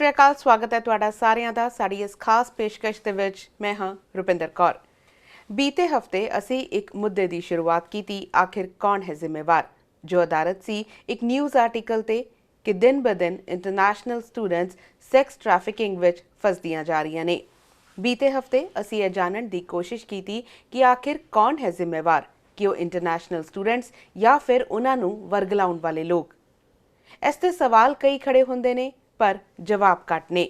श्री अकाल। स्वागत है तुहाडा सारिਆਂ ਦਾ ਸਾਡੀ ਇਸ ਖਾਸ ਪੇਸ਼ਕਸ਼ ਦੇ ਵਿੱਚ। मैं हाँ रुपिंदर कौर। बीते हफ्ते असी एक मुद्दे की शुरुआत की थी, आखिर कौन है जिम्मेवार, जो आधारित सी एक न्यूज़ आर्टिकल ते कि दिन ब दिन इंटरनेशनल स्टूडेंट्स सैक्स ट्रैफिकिंग विच फसदियां जा रही ने। बीते हफ्ते असी यह जानने की कोशिश की थी कि आखिर कौन है जिम्मेवार, कि वो इंटरनेशनल स्टूडेंट्स या फिर उन्होंने वरगलाउण वाले लोग। इसते सवाल कई खड़े होंदे ने पर जवाब घट ने।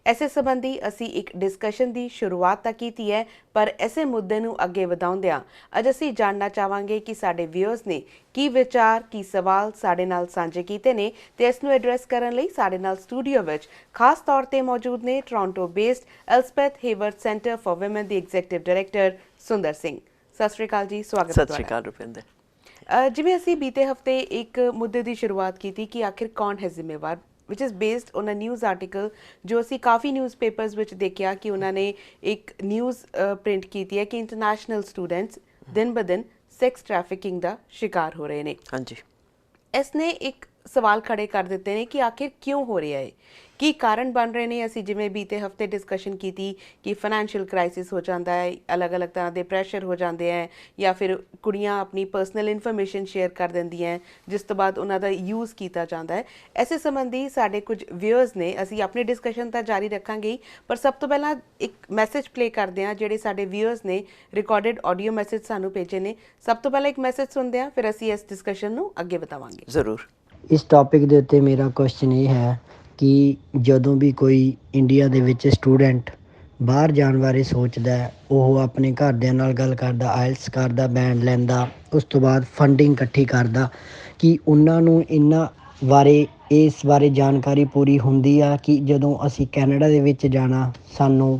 ऐसे संबंधी असी एक डिस्कशन की शुरुआत तो की है, पर ऐसे मुद्दे नूं अगे वधाउंदिआं अज असी जानना चाहांगे कि साडे व्यूअर्स ने की विचार की सवाल साडे नाल सांझे कीते ने ते इस नूं एड्रैस करन लई साडे नाल स्टूडियो विच खास तौर ते मौजूद ने Toronto based Elspeth Heyward centre for women दी एग्जीक्यूटिव डायरैक्टर सुंदर सिंह। सत श्री अकाल जी, स्वागत है। सत श्री अकाल रुपिंदर। जिवें असी बीते हफ्ते एक मुद्दे की शुरुआत की थी कि आखिर कौन है जिम्मेवार, which is based on a news article जो असी काफ़ी न्यूज़पेपर्स विच देखा कि उन्होंने एक न्यूज़ प्रिंट की है कि इंटरनेशनल स्टूडेंट्स दिन ब दिन सैक्स ट्रैफिकिंग का शिकार हो रहे हैं। हाँ जी, इसने एक सवाल खड़े कर देते हैं कि आखिर क्यों हो रहा है, की कारण बन रहे हैं। असी जिमें बीते हफ्ते डिस्कशन की थी कि फाइनैंशियल क्राइसिस हो जाता है, अलग अलग तरह के प्रैशर हो जाते हैं, या फिर कुड़ियाँ अपनी पर्सनल इन्फॉर्मेशन शेयर कर देंदी हैं जिस तो बाद उन्होंने यूज़ किया जाता है। ऐसे संबंधी साढ़े कुछ व्यूअर्स ने, असी अपनी डिस्कशन तो जारी रखांगे ही, पर सब तो पहला एक मैसेज प्ले करते हैं ਜਿਹੜੇ साढ़े व्यूअर्स ने रिकॉर्डिड ऑडियो मैसेज सानू भेजे ने। सब तो पहला एक मैसेज सुनते हैं, फिर असी इस डिस्कशन नू अगे बतावांगे। ਜ਼ਰੂਰ। इस टॉपिक के उत्ते मेरा क्वेश्चन ये है कि ਜਦੋਂ भी कोई इंडिया ਦੇ ਵਿੱਚ स्टूडेंट ਬਾਹਰ ਜਾਣ ਬਾਰੇ ਸੋਚਦਾ ਹੈ, ਉਹ ਆਪਣੇ ਘਰਦਿਆਂ ਨਾਲ ਗੱਲ ਕਰਦਾ, ਆਇਲਸ ਕਰਦਾ, ਬੈਂਡ ਲੈਂਦਾ, ਉਸ ਤੋਂ ਬਾਅਦ ਫੰਡਿੰਗ ਇਕੱਠੀ ਕਰਦਾ ਕਿ ਉਹਨਾਂ ਨੂੰ ਇਹਨਾਂ ਬਾਰੇ ਇਸ ਬਾਰੇ ਜਾਣਕਾਰੀ ਪੂਰੀ ਹੁੰਦੀ ਆ ਕਿ ਜਦੋਂ ਅਸੀਂ ਕੈਨੇਡਾ ਦੇ ਵਿੱਚ ਜਾਣਾ ਸਾਨੂੰ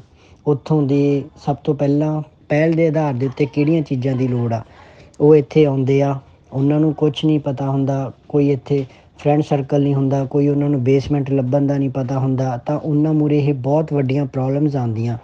ਉੱਥੋਂ ਦੇ ਸਭ ਤੋਂ ਪਹਿਲਾਂ ਪਹਿਲ ਦੇ ਆਧਾਰ ਦੇ ਉੱਤੇ ਕਿਹੜੀਆਂ ਚੀਜ਼ਾਂ ਦੀ ਲੋੜ ਆ। ਉਹ ਇੱਥੇ ਆਉਂਦੇ ਆ, ਉਹਨਾਂ ਨੂੰ ਕੁਛ ਨਹੀਂ ਪਤਾ ਹੁੰਦਾ, ਕੋਈ ਇੱਥੇ ਫਰੈਂਡ ਸਰਕਲ ਨਹੀਂ ਹੁੰਦਾ, ਕੋਈ ਉਹਨਾਂ ਨੂੰ ਬੇਸਮੈਂਟ ਲੱਭਣ ਦਾ ਨਹੀਂ ਪਤਾ ਹੁੰਦਾ, ਤਾਂ ਉਹਨਾਂ ਮੂਹਰੇ ਇਹ ਬਹੁਤ ਵੱਡੀਆਂ ਪ੍ਰੋਬਲਮਸ ਆਉਂਦੀਆਂ।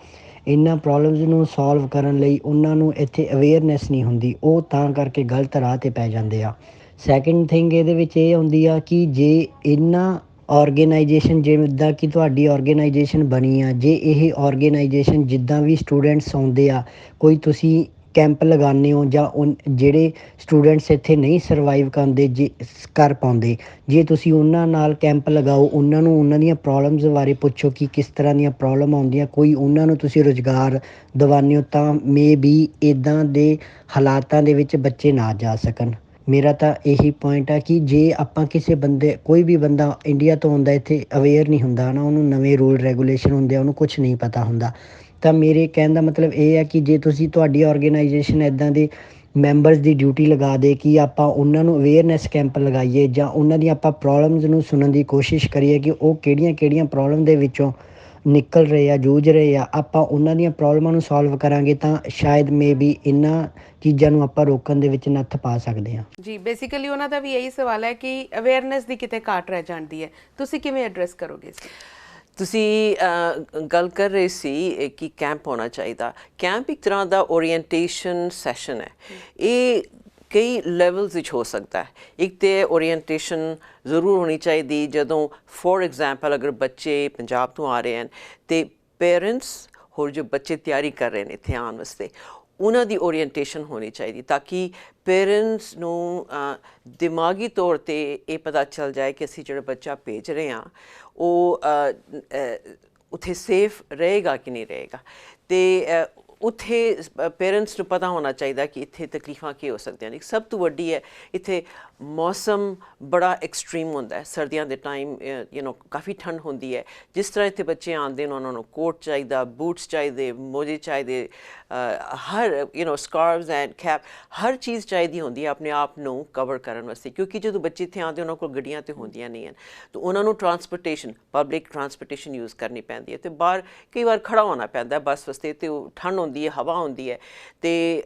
ਇਹਨਾਂ ਪ੍ਰੋਬਲਮਸ ਨੂੰ ਸੋਲਵ ਕਰਨ ਲਈ ਉਹਨਾਂ ਨੂੰ ਇੱਥੇ ਅਵੇਅਰਨੈਸ ਨਹੀਂ ਹੁੰਦੀ, ਉਹ ਤਾਂ ਕਰਕੇ ਗਲਤ ਰਾਹ 'ਤੇ ਪੈ ਜਾਂਦੇ ਆ। ਸੈਕਿੰਡ ਥਿੰਗ ਇਹਦੇ ਵਿੱਚ ਇਹ ਹੁੰਦੀ ਆ ਕਿ ਜੇ ਇਹਨਾਂ ਔਰਗੇਨਾਈਜੇਸ਼ਨ ਜਿੱਦਾਂ ਕਿ ਤੁਹਾਡੀ ਔਰਗੇਨਾਈਜੇਸ਼ਨ ਬਣੀ ਆ, ਜੇ ਇਹ ਔਰਗੇਨਾਈਜੇਸ਼ਨ ਜਿੱਦਾਂ ਵੀ ਸਟੂਡੈਂਟਸ ਆਉਂਦੇ ਆ, ਕੋਈ ਤੁਸੀਂ ਕੈਂਪ ਲਗਾਉਂਦੇ ਹੋ ਜਾਂ ਜਿਹੜੇ ਸਟੂਡੈਂਟਸ ਇੱਥੇ ਨਹੀਂ ਸਰਵਾਈਵ ਕਰ ਪਾਉਂਦੇ, ਜੇ ਤੁਸੀਂ ਉਹਨਾਂ ਨਾਲ ਕੈਂਪ ਲਗਾਓ, ਉਹਨਾਂ ਨੂੰ ਉਹਨਾਂ ਦੀਆਂ ਪ੍ਰੋਬਲਮਸ ਬਾਰੇ ਪੁੱਛੋ ਕਿ ਕਿਸ ਤਰ੍ਹਾਂ ਦੀਆਂ ਪ੍ਰੋਬਲਮ ਆਉਂਦੀਆਂ, ਕੋਈ ਉਹਨਾਂ ਨੂੰ ਤੁਸੀਂ ਰੁਜ਼ਗਾਰ ਦਿਵਾਉਂਦੇ ਹੋ, ਤਾਂ ਮੇ ਬੀ ਇੱਦਾਂ ਦੇ ਹਾਲਾਤਾਂ ਦੇ ਵਿੱਚ ਬੱਚੇ ਨਾ ਜਾ ਸਕਣ। ਮੇਰਾ ਤਾਂ ਇਹੀ ਪੁਆਇੰਟ ਆ ਕਿ ਜੇ ਆਪਾਂ ਕਿਸੇ ਬੰਦੇ, ਕੋਈ ਵੀ ਬੰਦਾ ਇੰਡੀਆ ਤੋਂ ਆਉਂਦਾ ਇੱਥੇ ਅਵੇਅਰ ਨਹੀਂ ਹੁੰਦਾ ਨਾ, ਉਹਨੂੰ ਨਵੇਂ ਰੂਲ ਰੈਗੂਲੇਸ਼ਨ ਹੁੰਦੇ ਆ, ਉਹਨੂੰ ਕੁਛ ਨਹੀਂ ਪਤਾ ਹੁੰਦਾ, ਤਾਂ ਮੇਰੇ ਕਹਿਣ ਦਾ ਮਤਲਬ ਇਹ ਹੈ ਕਿ ਜੇ ਤੁਸੀਂ ਤੁਹਾਡੀ ਔਰਗੇਨਾਈਜੇਸ਼ਨ ਇੱਦਾਂ ਦੇ ਮੈਂਬਰਸ ਦੀ ਡਿਊਟੀ ਲਗਾ ਦੇ ਕਿ ਆਪਾਂ ਉਹਨਾਂ ਨੂੰ ਅਵੇਅਰਨੈਸ ਕੈਂਪ ਲਗਾਈਏ ਜਾਂ ਉਹਨਾਂ ਦੀਆਂ ਆਪਾਂ ਪ੍ਰੋਬਲਮਸ ਨੂੰ ਸੁਣਨ ਦੀ ਕੋਸ਼ਿਸ਼ ਕਰੀਏ ਕਿ ਉਹ ਕਿਹੜੀਆਂ ਪ੍ਰੋਬਲਮ ਦੇ ਵਿੱਚੋਂ ਨਿਕਲ ਰਹੇ ਆ, ਜੂਝ ਰਹੇ ਆ, ਆਪਾਂ ਉਹਨਾਂ ਦੀਆਂ ਪ੍ਰੋਬਲਮਾਂ ਨੂੰ ਸੋਲਵ ਕਰਾਂਗੇ ਤਾਂ ਸ਼ਾਇਦ ਮੇ ਬੀ ਇਹਨਾਂ ਚੀਜ਼ਾਂ ਨੂੰ ਆਪਾਂ ਰੋਕਣ ਦੇ ਵਿੱਚ ਨੱਥ ਪਾ ਸਕਦੇ ਹਾਂ। ਜੀ, ਬੇਸਿਕਲੀ ਉਹਨਾਂ ਦਾ ਵੀ ਇਹੀ ਸਵਾਲ ਹੈ ਕਿ ਅਵੇਅਰਨੈਸ ਦੀ ਕਿਤੇ ਘਾਟ ਰਹਿ ਜਾਂਦੀ ਹੈ, ਤੁਸੀਂ ਕਿਵੇਂ ਐਡਰੈਸ ਕਰੋਗੇ ਇਸ ਨੂੰ? ਤੁਸੀਂ ਗੱਲ ਕਰ ਰਹੇ ਸੀ ਕਿ ਕੈਂਪ ਹੋਣਾ ਚਾਹੀਦਾ। ਕੈਂਪ ਇੱਕ ਤਰ੍ਹਾਂ ਦਾ ਓਰੀਐਂਟੇਸ਼ਨ ਸੈਸ਼ਨ ਹੈ। ਇਹ ਕਈ ਲੈਵਲਸ ਵਿੱਚ ਹੋ ਸਕਦਾ ਹੈ। ਇੱਕ ਤਾਂ ਓਰੀਐਂਟੇਸ਼ਨ ਜ਼ਰੂਰ ਹੋਣੀ ਚਾਹੀਦੀ ਜਦੋਂ ਫੋਰ ਐਗਜ਼ਾਮਪਲ ਅਗਰ ਬੱਚੇ ਪੰਜਾਬ ਤੋਂ ਆ ਰਹੇ ਹਨ ਅਤੇ ਪੇਰੈਂਟਸ ਹੋਰ ਜੋ ਬੱਚੇ ਤਿਆਰੀ ਕਰ ਰਹੇ ਨੇ ਇੱਥੇ ਆਉਣ ਵਾਸਤੇ, ਉਹਨਾਂ ਦੀ ਓਰੀਐਂਟੇਸ਼ਨ ਹੋਣੀ ਚਾਹੀਦੀ ਤਾਂ ਕਿ ਪੇਰੈਂਟਸ ਨੂੰ ਦਿਮਾਗੀ ਤੌਰ 'ਤੇ ਇਹ ਪਤਾ ਚੱਲ ਜਾਏ ਕਿ ਅਸੀਂ ਜਿਹੜਾ ਬੱਚਾ ਭੇਜ ਰਹੇ ਹਾਂ ਉਹ ਉੱਥੇ ਸੇਫ ਰਹੇਗਾ ਕਿ ਨਹੀਂ ਰਹੇਗਾ। ਅਤੇ ਉੱਥੇ ਪੇਰੈਂਟਸ ਨੂੰ ਪਤਾ ਹੋਣਾ ਚਾਹੀਦਾ ਕਿ ਇੱਥੇ ਤਕਲੀਫਾਂ ਕੀ ਹੋ ਸਕਦੀਆਂ ਨੇ। ਸਭ ਤੋਂ ਵੱਡੀ ਹੈ ਇੱਥੇ ਮੌਸਮ ਬੜਾ ਐਕਸਟ੍ਰੀਮ ਹੁੰਦਾ ਹੈ। ਸਰਦੀਆਂ ਦੇ ਟਾਈਮ ਕਾਫੀ ਠੰਡ ਹੁੰਦੀ ਹੈ। ਜਿਸ ਤਰ੍ਹਾਂ ਇੱਥੇ ਬੱਚੇ ਆਉਂਦੇ ਨੇ ਉਹਨਾਂ ਨੂੰ ਕੋਟ ਚਾਹੀਦਾ, ਬੂਟਸ ਚਾਹੀਦੇ, ਮੋਜੇ ਚਾਹੀਦੇ, ਹਰ ਸਕਾਰਵਸ ਐਂਡ ਕੈਪ, ਹਰ ਚੀਜ਼ ਚਾਹੀਦੀ ਹੁੰਦੀ ਹੈ ਆਪਣੇ ਆਪ ਨੂੰ ਕਵਰ ਕਰਨ ਵਾਸਤੇ, ਕਿਉਂਕਿ ਜਦੋਂ ਬੱਚੇ ਇੱਥੇ ਆਉਂਦੇ ਉਹਨਾਂ ਕੋਲ ਗੱਡੀਆਂ ਤਾਂ ਹੁੰਦੀਆਂ ਨਹੀਂ ਹਨ, ਤਾਂ ਉਹਨਾਂ ਨੂੰ ਟਰਾਂਸਪੋਰਟੇਸ਼ਨ, ਪਬਲਿਕ ਟਰਾਂਸਪੋਰਟੇਸ਼ਨ ਯੂਜ਼ ਕਰਨੀ ਪੈਂਦੀ ਹੈ ਅਤੇ ਬਾਹਰ ਕਈ ਵਾਰ ਖੜ੍ਹਾ ਹੋਣਾ ਪੈਂਦਾ ਬੱਸ ਵਾਸਤੇ, ਅਤੇ ਉਹ ਠੰਡ ਹੁੰਦੀ ਹੈ, ਹਵਾ ਹੁੰਦੀ ਹੈ, ਅਤੇ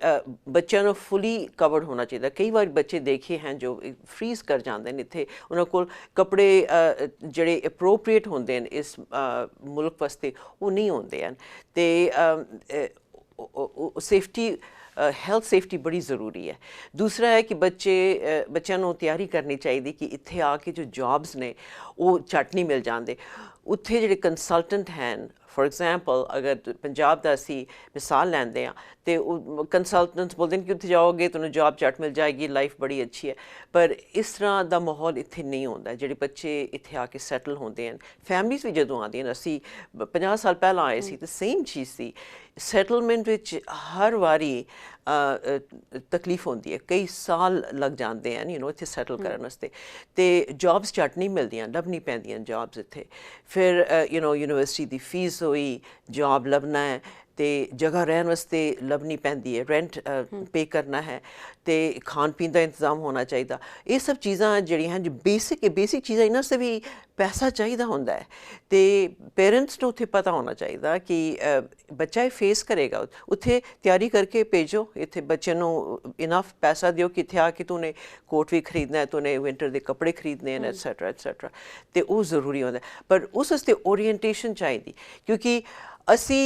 ਬੱਚਿਆਂ ਨੂੰ ਫੁੱਲੀ ਕਵਰਡ ਹੋਣਾ ਚਾਹੀਦਾ। ਕਈ ਵਾਰ ਬੱਚੇ ਦੇਖੇ ਹਨ ਜੋ ਫਰੀਜ਼ ਕਰ ਜਾਂਦੇ ਨੇ ਇੱਥੇ, ਉਹਨਾਂ ਕੋਲ ਕੱਪੜੇ ਜਿਹੜੇ ਅਪਰੋਪਰੀਏਟ ਹੁੰਦੇ ਨੇ ਇਸ ਮੁਲਕ ਵਾਸਤੇ ਉਹ ਨਹੀਂ ਹੁੰਦੇ ਹਨ, ਅਤੇ ਸੇਫਟੀ ਹੈਲਥ ਸੇਫਟੀ ਬੜੀ ਜ਼ਰੂਰੀ ਹੈ। ਦੂਸਰਾ ਹੈ ਕਿ ਬੱਚਿਆਂ ਨੂੰ ਤਿਆਰੀ ਕਰਨੀ ਚਾਹੀਦੀ ਕਿ ਇੱਥੇ ਆ ਕੇ ਜੋ ਜੌਬਸ ਨੇ ਉਹ ਝੱਟ ਨਹੀਂ ਮਿਲ ਜਾਂਦੇ। ਉੱਥੇ ਜਿਹੜੇ ਕੰਸਲਟੈਂਟ ਹਨ, ਫॉर एग्जांपल अगर पंजाब का असी मिसाल लैंदे हाँ तो कंसलटेंट्स बोलते हैं कि उत्थे जाओगे तुहानूं जॉब झट मिल जाएगी, लाइफ बड़ी अच्छी है, पर इस तरह का माहौल इत्थे नहीं होंदा। जिहड़े बच्चे इत्थे आके सैटल होंदे हैं, फैमिलीज़ भी जदों आंदियां, असी 50 साल पहलां आए सी तो सेम चीज़ सी। सैटलमेंट विच हर वारी तकलीफ होंदी है, कई साल लग जाते हैं इत्थे सैटल करन वास्ते, ते जॉब्स झट नहीं मिलदियां, लभनी पैंदियां जॉब्स इत्थे। फिर यूनिवर्सिटी दी फीस होई, जॉब लभना है तो जगह रहन वास्ते लभनी पैंदी है, रेंट पे करना है, तो खान पीन का इंतजाम होना चाहिए। ये सब चीज़ां जिहड़ियां हैं जो बेसिक चीज़ां, इन्हां से भी पैसा चाहिए होंदा है, तो पेरेंट्स नूं उत्थे पता होना चाहिए कि बच्चा ये फेस करेगा, उत्थे तैयारी करके भेजो। इत्थे बच्चे नूं इनफ पैसा दिओ कि इत्थे आके तूने कोट भी खरीदना है, तूने विंटर के कपड़े खरीदने हैं, एटसैट्रा तो वो जरूरी होंदा है। पर उस वास्ते ओरीएंटेशन चाहिए, क्योंकि असी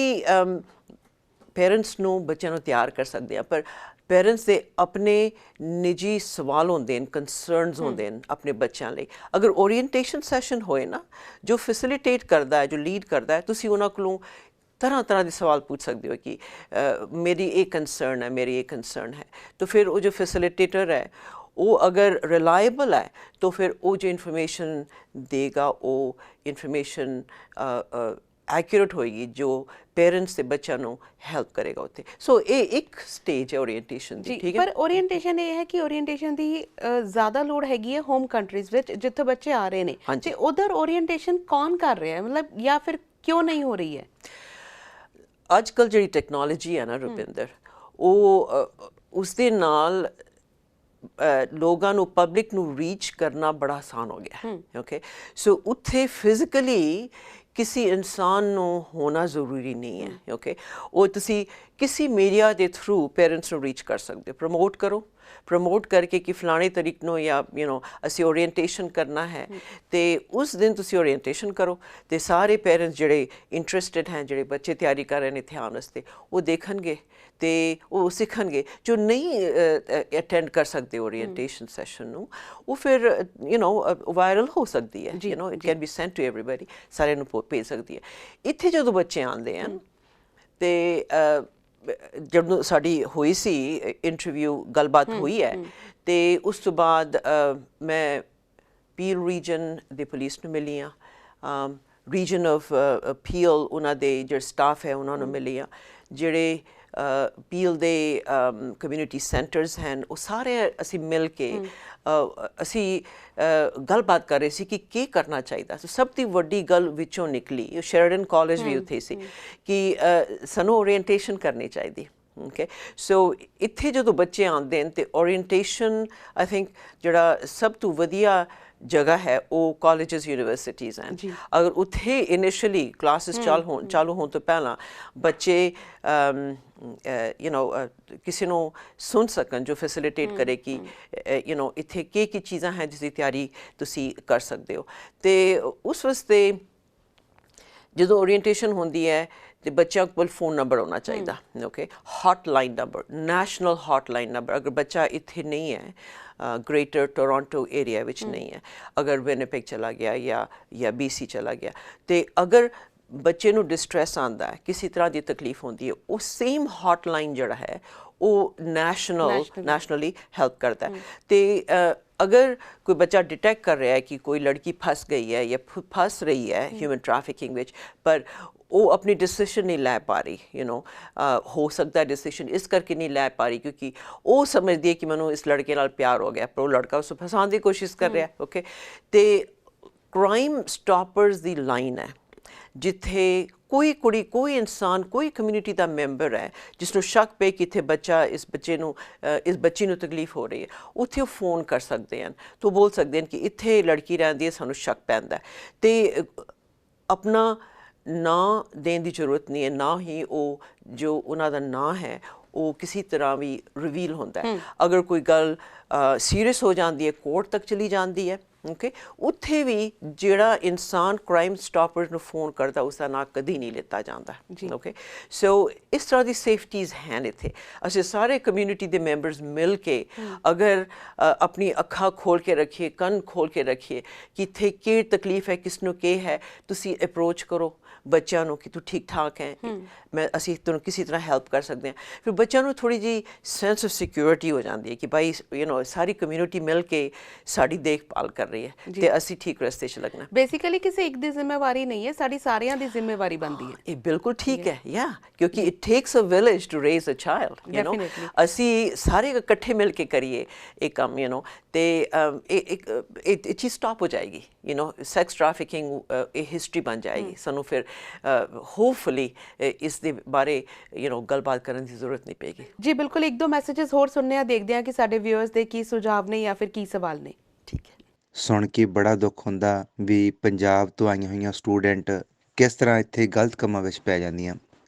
पेरेंट्स नूं बच्चों नूं तैयार कर सकते हैं, पर पेरेंट्स के अपने निजी सवाल होंदे हैं, कंसर्नस होंदे हैं अपने बच्चों लिए। अगर ओरीएंटेशन सैशन होए ना, जो फैसिलिटेट करता है, जो लीड करता है, तुसी उन्हां कोलों तरह तरह के सवाल पूछ सकते हो कि मेरी एक कंसर्न है, मेरी एक कंसर्न है। तो फिर वो जो फैसिलिटेटर है वो अगर रिलायबल है तो फिर वो जो इन्फॉर्मेशन देगा वो इन्फॉर्मेशन एक्यूरेट होएगी, जो पेरेंट्स से बच्चों को हेल्प करेगा उत्थे। सो ये एक स्टेज है ओरीएंटेशन दी, ठीक है। पर ओरीएंटेशन ये है कि ओरीएंटेशन दी ज़्यादा लोड़ हैगी है होम कंट्रीज़ विच जिथे बच्चे आ रहे हैं, ते उधर ओरीएंटेशन कौन कर रहा है, मतलब या फिर क्यों नहीं हो रही है? अजकल जी टैक्नोलॉजी है ना रुपिंदर, वो उसके नाल लोगों नू पब्लिक नू रीच करना बड़ा आसान हो गया है। ओके, सो उत्थे फिजिकली किसी इंसान नू होना ज़रूरी नहीं है। ओके, वो तुसी किसी मीडिया के थ्रू पेरेंट्स नू रीच कर सकते हो। प्रमोट करके कि फलाने तरीक नो या असी ओरीएंटेशन करना है, तो उस दिन तुसी ओरीएंटेशन करो, तो सारे पेरेंट्स जिहड़े इंटरस्टिड हैं, जिहड़े बच्चे तैयारी कर रहे हैं इत्थे आने वास्ते, वो देखणगे तो वो सीखणगे। जो नहीं अटेंड कर सकते ओरीएंटेशन सैशन नू, वो फिर वायरल हो सकती है, it can be sent to everybody, सारे नू भेज सकती है। इत्थे जदों बच्चे आंदे हैं तो जब साड़ी हुई सी इंटरव्यू गलबात हुई है, तो उस तो बाद मैं पील रीजन दे पुलिस नूं मिली हाँ, रीजन ऑफ पील उन्हां दे जो स्टाफ है उन्होंने मिली हाँ, जिहड़े पील दे कम्यूनिटी सेंटर्स हैं, वो सारे असी मिल के असी गलबात कर रहे सी कि करना चाहिए। तो सब दी वड्डी गल विचों निकली, शेरडन कॉलेज भी उत्थे सी कि सानू ओरीएंटेशन करनी चाहिए। ओके, सो इत्थे जो बच्चे आते हैं तो ओरीएंटेशन आई थिंक जड़ा सब तो वधिया जगह है वो कॉलेजेस यूनिवर्सिटीज़ हैं। अगर उत्थे इनिशियली क्लासेस चालू होने तो पहला बच्चे किसी को सुन सकन, जो फैसिलिटेट करे कि इत्थे की चीज़ां हैं जिसकी तैयारी तुसी कर सकते हो। तो उस वास्ते जो ओरीएंटेशन होंदी है तो बच्चों को फोन नंबर होना चाहिए। Okay, hotline number, national hotline number. अगर बच्चा इत्थे नहीं है, ग्रेटर टोरंटो एरिया विच नहीं है, अगर विनिपेग चला गया या BC चला गया, तो अगर बच्चे नू डिस्ट्रैस आंदा है, किसी तरह की तकलीफ होती है, वो सेम हॉटलाइन जड़ा है वो नेशनली हेल्प करता है। तो अगर कोई बच्चा डिटेक्ट कर रहा है कि कोई लड़की फंस गई है या फंस रही है ह्यूमन ट्रैफिकिंग विच, पर वो अपनी डिसीजन नहीं लै पा रही, हो सकता है डिसीजन इस करके नहीं लै पा रही क्योंकि वो समझती है कि मैनू इस लड़के नाल प्यार हो गया, पर वो लड़का उसे फसाने की कोशिश कर रहा है। ओके, तो क्राइम स्टॉपर्स दी लाइन है, जिथे कोई कुड़ी, कोई इंसान, कोई कम्यूनिटी का मैंबर है जिसनों शक पे कि इत्थे बच्चा इस बच्ची नू तकलीफ हो रही है, उत्थे वो फोन कर सकते हैं। तो बोल सकते हैं कि इत्थे लड़की रहिंदी है, सानू शक पैंदा है। तो अपना ना देने की जरूरत नहीं है, ना ही वो जो उन्हां दा नाम है वो किसी तरह भी रिवील होता है। अगर कोई गल सीरियस हो जाती है, कोर्ट तक चली जाती है, ਓਕੇ ਉੱਥੇ ਵੀ ਜਿਹੜਾ ਇਨਸਾਨ ਕ੍ਰਾਈਮ ਸਟਾਪਰਸ ਨੂੰ ਫੋਨ ਕਰਦਾ ਉਸਦਾ ਨਾਂ ਕਦੀ ਨਹੀਂ ਲਿੱਤਾ ਜਾਂਦਾ ਓਕੇ ਸੋ ਇਸ ਤਰ੍ਹਾਂ ਦੀ ਸੇਫਟੀਜ਼ ਹਨ ਇੱਥੇ ਅਸੀਂ ਸਾਰੇ ਕਮਿਊਨਿਟੀ ਦੇ ਮੈਂਬਰਸ ਮਿਲ ਕੇ ਅਗਰ ਆਪਣੀ ਅੱਖਾਂ ਖੋਲ ਕੇ ਰੱਖੀਏ ਕੰਨ ਖੋਲ ਕੇ ਰੱਖੀਏ ਕਿ ਇੱਥੇ ਕੀ ਤਕਲੀਫ ਹੈ ਕਿਸ ਨੂੰ ਕੀ ਹੈ ਤੁਸੀਂ ਅਪਰੋਚ ਕਰੋ ਬੱਚਿਆਂ ਨੂੰ ਕਿ ਤੂੰ ਠੀਕ ਠਾਕ ਹੈ ਮੈਂ ਅਸੀਂ ਤੈਨੂੰ ਕਿਸੇ ਤਰ੍ਹਾਂ ਹੈਲਪ ਕਰ ਸਕਦੇ ਹਾਂ ਫਿਰ ਬੱਚਿਆਂ ਨੂੰ ਥੋੜ੍ਹੀ ਜਿਹੀ ਸੈਂਸ ਆਫ ਸਿਕਿਉਰਿਟੀ ਹੋ ਜਾਂਦੀ ਹੈ ਕਿ ਭਾਈ ਸਾਰੀ ਕਮਿਊਨਿਟੀ ਮਿਲ ਕੇ ਸਾਡੀ ਦੇਖਭਾਲ ਕਰ ਰਹੀ ਹੈ ਤੇ ਅਸੀਂ ਠੀਕ ਰਸਤੇ 'ਚ ਲੱਗਣਾ ਬੇਸਿਕਲੀ ਕਿਸੇ ਇੱਕ ਦੀ ਜ਼ਿੰਮੇਵਾਰੀ ਨਹੀਂ ਹੈ ਸਾਡੀ ਸਾਰਿਆਂ ਦੀ ਜ਼ਿੰਮੇਵਾਰੀ ਬਣਦੀ ਹੈ ਇਹ ਬਿਲਕੁਲ ਠੀਕ ਹੈ ਕਿਉਂਕਿ it takes a village to raise a child ਅਸੀਂ ਸਾਰੇ ਇਕੱਠੇ ਮਿਲ ਕੇ ਕਰੀਏ ਇਹ ਕੰਮ ਤੇ ਇਹ ਚੀਜ਼ ਸਟਾਪ ਹੋ ਜਾਏਗੀ ਸੈਕਸ ਟ੍ਰੈਫਿਕਿੰਗ ਇਹ ਹਿਸਟਰੀ ਬਣ ਜਾਏਗੀ ਸਾਨੂੰ ਫਿਰ ਹੋਪਫੁਲੀ ਇਸ ਦੇ ਬਾਰੇ ਗੱਲਬਾਤ ਕਰਨ ਦੀ ਜ਼ਰੂਰਤ ਨਹੀਂ ਪਏਗੀ ਜੀ ਬਿਲਕੁਲ ਇੱਕ ਦੋ ਮੈਸੇजेस ਹੋਰ ਸੁਣਨੇ ਆ ਦੇਖਦੇ ਆ ਕਿ ਸਾਡੇ ਵਿਊਅਰਸ ਦੇ ਕੀ ਸੁਝਾਅ ਨੇ ਜਾਂ ਫਿਰ ਕੀ ਸਵਾਲ ਨੇ ਠੀਕ ਹੈ ਸੁਣ ਕੇ ਬੜਾ ਦੁੱਖ ਹੁੰਦਾ ਵੀ ਪੰਜਾਬ ਤੋਂ ਆਈਆਂ ਹੋਈਆਂ ਸਟੂਡੈਂਟ ਕਿਸ ਤਰ੍ਹਾਂ ਇੱਥੇ ਗਲਤ ਕੰਮਾਂ ਵਿੱਚ ਪੈ ਜਾਂਦੀਆਂ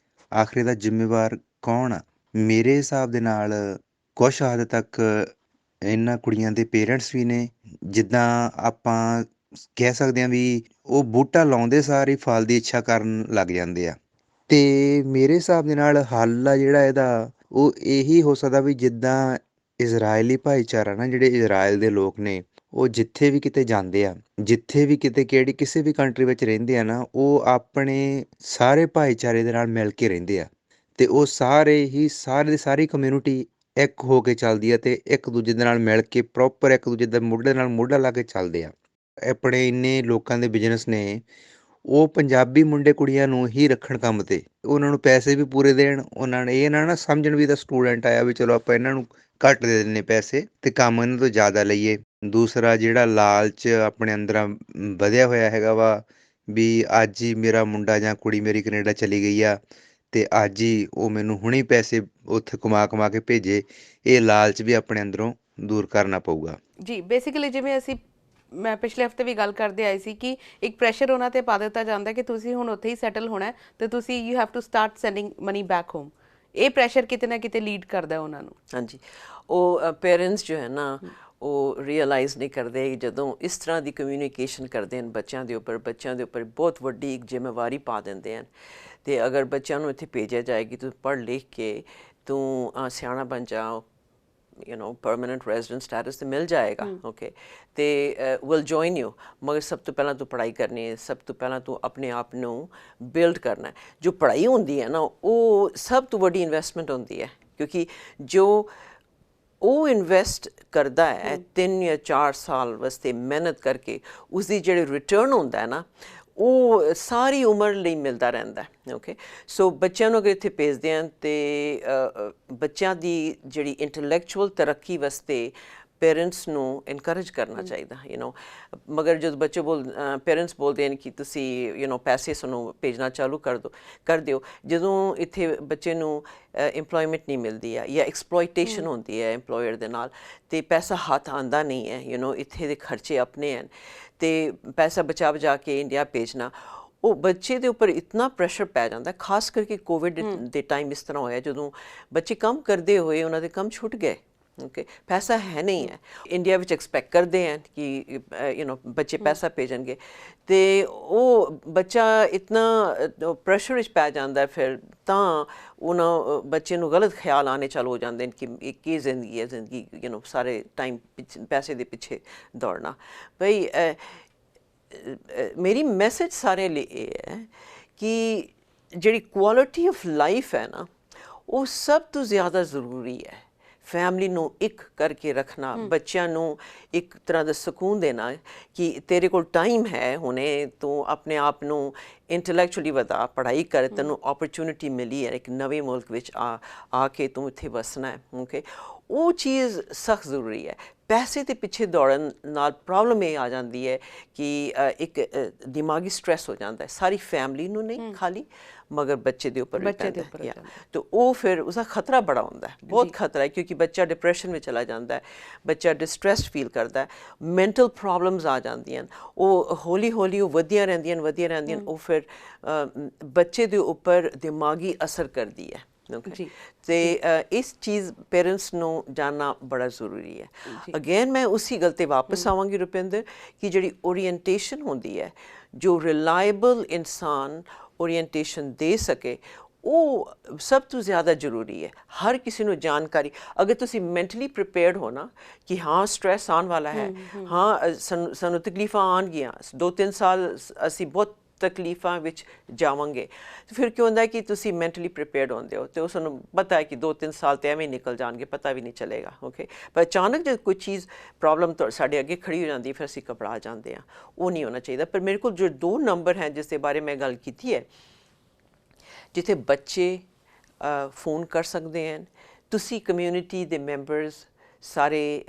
ਆਖਰ ਇਹਦਾ ਜ਼ਿੰਮੇਵਾਰ ਕੌਣ ਆ ਮੇਰੇ ਹਿਸਾਬ ਦੇ ਨਾਲ ਕੁਛ ਹੱਦ ਤੱਕ ਇਹਨਾਂ ਕੁੜੀਆਂ ਦੇ ਪੇਰੈਂਟਸ ਵੀ ਨੇ ਜਿੱਦਾਂ ਆਪਾਂ ਕਹਿ ਸਕਦੇ ਹਾਂ ਵੀ ਉਹ ਬੂਟਾ ਲਾਉਂਦੇ ਸਾਰ ਹੀ ਫਲ ਦੀ ਇੱਛਾ ਕਰਨ ਲੱਗ ਜਾਂਦੇ ਆ ਤੇ ਮੇਰੇ ਹਿਸਾਬ ਦੇ ਨਾਲ ਹੱਲ ਆ ਜਿਹੜਾ ਇਹਦਾ ਉਹ ਇਹੀ ਹੋ ਸਕਦਾ ਵੀ ਜਿੱਦਾਂ ਇਜ਼ਰਾਈਲੀ ਭਾਈਚਾਰਾ ਨਾ ਜਿਹੜੇ ਇਜ਼ਰਾਈਲ ਦੇ ਲੋਕ ਨੇ ਉਹ ਜਿੱਥੇ ਵੀ ਕਿਤੇ ਜਾਂਦੇ ਆ ਜਿੱਥੇ ਵੀ ਕਿਤੇ ਕਿਸੇ ਵੀ ਕੰਟਰੀ ਵਿੱਚ ਰਹਿੰਦੇ ਆ ਨਾ ਉਹ ਆਪਣੇ ਸਾਰੇ ਭਾਈਚਾਰੇ ਦੇ ਨਾਲ ਮਿਲ ਕੇ ਰਹਿੰਦੇ ਆ ਤੇ ਉਹ ਸਾਰੇ ਦੀ ਸਾਰੀ ਕਮਿਊਨਿਟੀ ਇੱਕ ਹੋ ਕੇ ਚੱਲਦੀ ਆ ਤੇ ਇੱਕ ਦੂਜੇ ਦੇ ਨਾਲ ਮਿਲ ਕੇ ਪ੍ਰੋਪਰ ਇੱਕ ਦੂਜੇ ਦੇ ਮੋਢੇ ਨਾਲ ਮੋਢਾ ਲਾ ਕੇ ਚੱਲਦੇ ਆ ਆਪਣੇ ਇੰਨੇ ਲੋਕਾਂ ਦੇ ਬਿਜ਼ਨਸ ਨੇ ਉਹ ਪੰਜਾਬੀ ਮੁੰਡੇ ਕੁੜੀਆਂ ਨੂੰ ਹੀ ਰੱਖਣ ਕੰਮ ਤੇ ਉਹਨਾਂ ਨੂੰ ਪੈਸੇ ਵੀ ਪੂਰੇ ਦੇਣ ਉਹਨਾਂ ਨੇ ਇਹ ਨਾ ਸਮਝਣ ਵੀ ਤਾਂ ਸਟੂਡੈਂਟ ਆਇਆ ਵੀ ਚਲੋ ਆਪਾਂ ਇਹਨਾਂ ਨੂੰ ਘੱਟ ਦੇ ਦਿੰਦੇ ਪੈਸੇ ਤੇ ਕੰਮ ਇਹਨਾਂ ਤੋਂ ਜ਼ਿਆਦਾ ਲਈਏ ਦੂਸਰਾ ਜਿਹੜਾ ਲਾਲਚ ਆਪਣੇ ਅੰਦਰ ਵਧਿਆ ਹੋਇਆ ਹੈਗਾ ਵਾ ਵੀ ਅੱਜ ਹੀ ਮੇਰਾ ਮੁੰਡਾ ਜਾਂ ਕੁੜੀ ਮੇਰੀ ਕੈਨੇਡਾ ਚਲੀ ਗਈ ਆ ਤੇ ਅੱਜ ਹੀ ਉਹ ਮੈਨੂੰ ਹੁਣੇ ਪੈਸੇ ਉੱਥੇ ਕਮਾ ਕੇ ਭੇਜੇ ਇਹ ਲਾਲਚ ਵੀ ਆਪਣੇ ਅੰਦਰੋਂ ਦੂਰ ਕਰਨਾ ਪਊਗਾ ਜੀ ਬੇਸਿਕਲੀ ਜਿਵੇਂ ਅਸੀਂ ਮੈਂ ਪਿਛਲੇ ਹਫਤੇ ਵੀ ਗੱਲ ਕਰਦੇ ਆਏ ਸੀ ਕਿ ਇੱਕ ਪ੍ਰੈਸ਼ਰ ਉਹਨਾਂ ਤੇ ਪਾ ਦਿੱਤਾ ਜਾਂਦਾ ਕਿ ਤੁਸੀਂ ਹੁਣ ਉੱਥੇ ਹੀ ਸੈਟਲ ਹੋਣਾ ਤੇ ਤੁਸੀਂ you have to start sending money back home ਇਹ ਪ੍ਰੈਸ਼ਰ ਕਿਤੇ ਨਾ ਕਿਤੇ ਲੀਡ ਕਰਦਾ ਉਹਨਾਂ ਨੂੰ ਹਾਂਜੀ ਉਹ ਪੇਰੈਂਟਸ ਜੋ ਹੈ ਨਾ ਉਹ ਰੀਅਲਾਈਜ਼ ਨਹੀਂ ਕਰਦੇ ਜਦੋਂ ਇਸ ਤਰ੍ਹਾਂ ਦੀ ਕਮਿਊਨੀਕੇਸ਼ਨ ਕਰਦੇ ਹਨ ਬੱਚਿਆਂ ਦੇ ਉੱਪਰ ਬਹੁਤ ਵੱਡੀ ਇੱਕ ਜ਼ਿੰਮੇਵਾਰੀ ਪਾ ਦਿੰਦੇ ਹਨ ਤੇ ਅਗਰ ਬੱਚਿਆਂ ਨੂੰ ਇੱਥੇ ਭੇਜਿਆ ਜਾਏਗੀ ਤੂੰ ਪੜ੍ਹ ਲਿਖ ਕੇ ਤੂੰ ਸਿਆਣਾ ਬਣ ਜਾਓ ਪਰਮਾਨੈਂਟ ਰੈਜ਼ੀਡੈਂਟ ਸਟੇਟਸ ਤੇ ਮਿਲ ਜਾਏਗਾ ਓਕੇ ਤੇ ਵਿਲ ਜੁਆਇਨ ਯੂ ਮਗਰ ਸਭ ਤੋਂ ਪਹਿਲਾਂ ਤੂੰ ਪੜ੍ਹਾਈ ਕਰਨੀ ਹੈ ਸਭ ਤੋਂ ਪਹਿਲਾਂ ਤੂੰ ਆਪਣੇ ਆਪ ਨੂੰ ਬਿਲਡ ਕਰਨਾ ਹੈ ਜੋ ਪੜ੍ਹਾਈ ਹੁੰਦੀ ਹੈ ਨਾ ਉਹ ਸਭ ਤੋਂ ਵੱਡੀ ਇਨਵੈਸਟਮੈਂਟ ਹੁੰਦੀ ਹੈ ਕਿਉਂਕਿ ਜੋ ਉਹ ਇਨਵੈਸਟ ਕਰਦਾ ਹੈ 3 ਜਾਂ 4 ਸਾਲ ਵਾਸਤੇ ਮਿਹਨਤ ਕਰਕੇ ਉਸਦੀ ਜਿਹੜੇ ਰਿਟਰਨ ਹੁੰਦਾ ਹੈ ਨਾ ਉਹ ਸਾਰੀ ਉਮਰ ਲਈ ਮਿਲਦਾ ਰਹਿੰਦਾ ਓਕੇ ਸੋ ਬੱਚਿਆਂ ਨੂੰ ਅਗਰ ਇੱਥੇ ਭੇਜਦੇ ਹਨ ਤੇ ਬੱਚਿਆਂ ਦੀ ਜਿਹੜੀ ਇੰਟੈਲੈਕਚੁਅਲ ਤਰੱਕੀ ਵਾਸਤੇ ਪੇਰੈਂਟਸ ਨੂੰ ਇਨਕਰੇਜ ਕਰਨਾ ਚਾਹੀਦਾ ਮਗਰ ਜਦੋਂ ਬੱਚੇ ਪੇਰੈਂਟਸ ਬੋਲਦੇ ਹਨ ਕਿ ਤੁਸੀਂ ਪੈਸੇ ਸਾਨੂੰ ਭੇਜਣਾ ਚਾਲੂ ਕਰ ਦਿਓ ਜਦੋਂ ਇੱਥੇ ਬੱਚੇ ਨੂੰ ਇੰਪਲੋਇਮੈਂਟ ਨਹੀਂ ਮਿਲਦੀ ਹੈ ਜਾਂ ਐਕਸਪਲੋਇਟੇਸ਼ਨ ਹੁੰਦੀ ਹੈ ਇੰਪਲੋਇਰ ਦੇ ਨਾਲ ਤੇ ਪੈਸਾ ਹੱਥ ਆਉਂਦਾ ਨਹੀਂ ਹੈ ਇੱਥੇ ਦੇ ਖਰਚੇ ਆਪਣੇ ਹਨ ਤੇ ਪੈਸਾ ਬਚਾ ਕੇ ਇੰਡੀਆ ਭੇਜਣਾ ਉਹ ਬੱਚੇ ਦੇ ਉੱਪਰ ਇਤਨਾ ਪ੍ਰੈਸ਼ਰ ਪੈ ਜਾਂਦਾ ਖਾਸ ਕਰਕੇ ਕੋਵਿਡ ਦੇ ਟਾਈਮ ਇਸ ਤਰ੍ਹਾਂ ਹੋਇਆ ਜਦੋਂ ਬੱਚੇ ਕੰਮ ਕਰਦੇ ਹੋਏ ਉਹਨਾਂ ਦੇ ਕੰਮ ਛੁੱਟ ਗਏ ਓਕੇ ਪੈਸਾ ਹੈ ਨਹੀਂ ਹੈ ਇੰਡੀਆ ਵਿੱਚ ਐਕਸਪੈਕਟ ਕਰਦੇ ਹਨ ਕਿ ਬੱਚੇ ਪੈਸਾ ਭੇਜਣਗੇ ਤੇ ਉਹ ਬੱਚਾ ਇਤਨਾ ਪ੍ਰੈਸ਼ਰ ਵਿੱਚ ਪੈ ਜਾਂਦਾ ਫਿਰ ਤਾਂ ਉਹਨਾਂ ਬੱਚੇ ਨੂੰ ਗਲਤ ਖਿਆਲ ਆਉਣੇ ਚਾਲੂ ਹੋ ਜਾਂਦੇ ਨੇ ਕਿ ਇਹ ਕੀ ਜ਼ਿੰਦਗੀ ਹੈ ਜ਼ਿੰਦਗੀ ਸਾਰੇ ਟਾਈਮ ਪੈਸੇ ਦੇ ਪਿੱਛੇ ਦੌੜਨਾ ਬਈ ਮੇਰੀ ਮੈਸੇਜ ਸਾਰੇ ਲਈ ਇਹ ਹੈ ਕਿ ਜਿਹੜੀ ਕੁਆਲਿਟੀ ਆਫ ਲਾਈਫ ਹੈ ਨਾ ਉਹ ਸਭ ਤੋਂ ਜ਼ਿਆਦਾ ਜ਼ਰੂਰੀ ਹੈ ਫੈਮਿਲੀ ਨੂੰ ਇੱਕ ਕਰਕੇ ਰੱਖਣਾ ਬੱਚਿਆਂ ਨੂੰ ਇੱਕ ਤਰ੍ਹਾਂ ਦਾ ਸਕੂਨ ਦੇਣਾ ਕਿ ਤੇਰੇ ਕੋਲ ਟਾਈਮ ਹੈ ਹੁਣੇ ਤੂੰ ਆਪਣੇ ਆਪ ਨੂੰ ਇੰਟੈਲੈਕਚੁਅਲੀ ਵਧਾ ਪੜ੍ਹਾਈ ਕਰ ਤੈਨੂੰ ਓਪਰਚੁਨਿਟੀ ਮਿਲੀ ਹੈ ਇੱਕ ਨਵੇਂ ਮੁਲਕ ਵਿੱਚ ਆ ਕੇ ਤੂੰ ਇੱਥੇ ਵਸਣਾ ਹੈ ਓਕੇ ਉਹ ਚੀਜ਼ ਸਖਤ ਜ਼ਰੂਰੀ ਹੈ ਪੈਸੇ ਦੇ ਪਿੱਛੇ ਦੌੜਨ ਨਾਲ ਪ੍ਰੋਬਲਮ ਇਹ ਆ ਜਾਂਦੀ ਹੈ ਕਿ ਇੱਕ ਦਿਮਾਗੀ ਸਟ੍ਰੈਸ ਹੋ ਜਾਂਦਾ ਹੈ ਸਾਰੀ ਫੈਮਿਲੀ ਨੂੰ ਨਹੀਂ ਖਾਲੀ ਮਗਰ ਬੱਚੇ ਦੇ ਉੱਪਰ ਵੀ ਪੈਂਦਾ ਹੈ ਤੇ ਉਹ ਫਿਰ ਉਸਦਾ ਖਤਰਾ ਬੜਾ ਹੁੰਦਾ ਹੈ ਬਹੁਤ ਖਤਰਾ ਹੈ ਕਿਉਂਕਿ ਬੱਚਾ ਡਿਪਰੈਸ਼ਨ ਵਿੱਚ ਚਲਾ ਜਾਂਦਾ ਹੈ ਬੱਚਾ ਡਿਸਟ੍ਰੈਸਡ ਫੀਲ ਕਰਦਾ ਹੈ ਮੈਂਟਲ ਪ੍ਰੋਬਲਮਸ ਆ ਜਾਂਦੀਆਂ ਉਹ ਹੌਲੀ ਉਹ ਵਧੀਆਂ ਰਹਿੰਦੀਆਂ ਉਹ ਫਿਰ ਬੱਚੇ ਦੇ ਉੱਪਰ ਦਿਮਾਗੀ ਅਸਰ ਕਰਦੀ ਹੈ ਜੀ ਤੇ ਇਸ ਚੀਜ਼ ਪੇਰੈਂਟਸ ਨੂੰ ਜਾਣਨਾ ਬੜਾ ਜ਼ਰੂਰੀ ਹੈ। ਅਗੇਨ ਮੈਂ ਉਸੇ ਗੱਲ 'ਤੇ ਵਾਪਸ ਆਵਾਂਗੀ ਰੁਪਿੰਦਰ, ਕਿ ਜਿਹੜੀ ਓਰੀਐਂਟੇਸ਼ਨ ਹੁੰਦੀ ਹੈ, ਜੋ ਰਿਲਾਇਬਲ ਇਨਸਾਨ ਓਰੀਐਂਟੇਸ਼ਨ ਦੇ ਸਕੇ, ਉਹ ਸਭ ਤੋਂ ਜ਼ਿਆਦਾ ਜ਼ਰੂਰੀ ਹੈ। ਹਰ ਕਿਸੇ ਨੂੰ ਜਾਣਕਾਰੀ, ਅਗਰ ਤੁਸੀਂ ਮੈਂਟਲੀ ਪ੍ਰੀਪੇਅਰਡ ਹੋ ਨਾ ਕਿ ਹਾਂ ਸਟ੍ਰੈਸ ਆਉਣ ਵਾਲਾ ਹੈ, ਹਾਂ ਸਾਨੂੰ ਤਕਲੀਫਾਂ ਆਉਣਗੀਆਂ, 2-3 ਸਾਲ ਅਸੀਂ ਬਹੁਤ ਤਕਲੀਫਾਂ ਵਿੱਚ ਜਾਵਾਂਗੇ, ਤੇ ਫਿਰ ਕੀ ਹੁੰਦਾ ਕਿ ਤੁਸੀਂ ਮੈਂਟਲੀ ਪ੍ਰੀਪੇਅਰਡ ਹੁੰਦੇ ਹੋ, ਅਤੇ ਉਹ ਸਾਨੂੰ ਪਤਾ ਹੈ ਕਿ 2-3 ਸਾਲ ਤਾਂ ਐਵੇਂ ਨਿਕਲ ਜਾਣਗੇ, ਪਤਾ ਵੀ ਨਹੀਂ ਚੱਲੇਗਾ। ਓਕੇ, ਪਰ ਅਚਾਨਕ ਜਦ ਕੋਈ ਚੀਜ਼ ਪ੍ਰੋਬਲਮ ਸਾਡੇ ਅੱਗੇ ਖੜੀ ਹੋ ਜਾਂਦੀ ਹੈ, ਫਿਰ ਅਸੀਂ ਘਬਰਾ ਜਾਂਦੇ ਹਾਂ। ਉਹ ਨਹੀਂ ਹੋਣਾ ਚਾਹੀਦਾ। ਪਰ ਮੇਰੇ ਕੋਲ ਜੋ 2 ਨੰਬਰ ਹੈ ਜਿਸ ਦੇ ਬਾਰੇ ਮੈਂ ਗੱਲ ਕੀਤੀ ਹੈ, ਜਿੱਥੇ ਬੱਚੇ ਫ਼ੋਨ ਕਰ ਸਕਦੇ ਹਨ, ਤੁਸੀਂ ਕਮਿਊਨਿਟੀ ਦੇ ਮੈਂਬਰਸ ਸਾਰੇ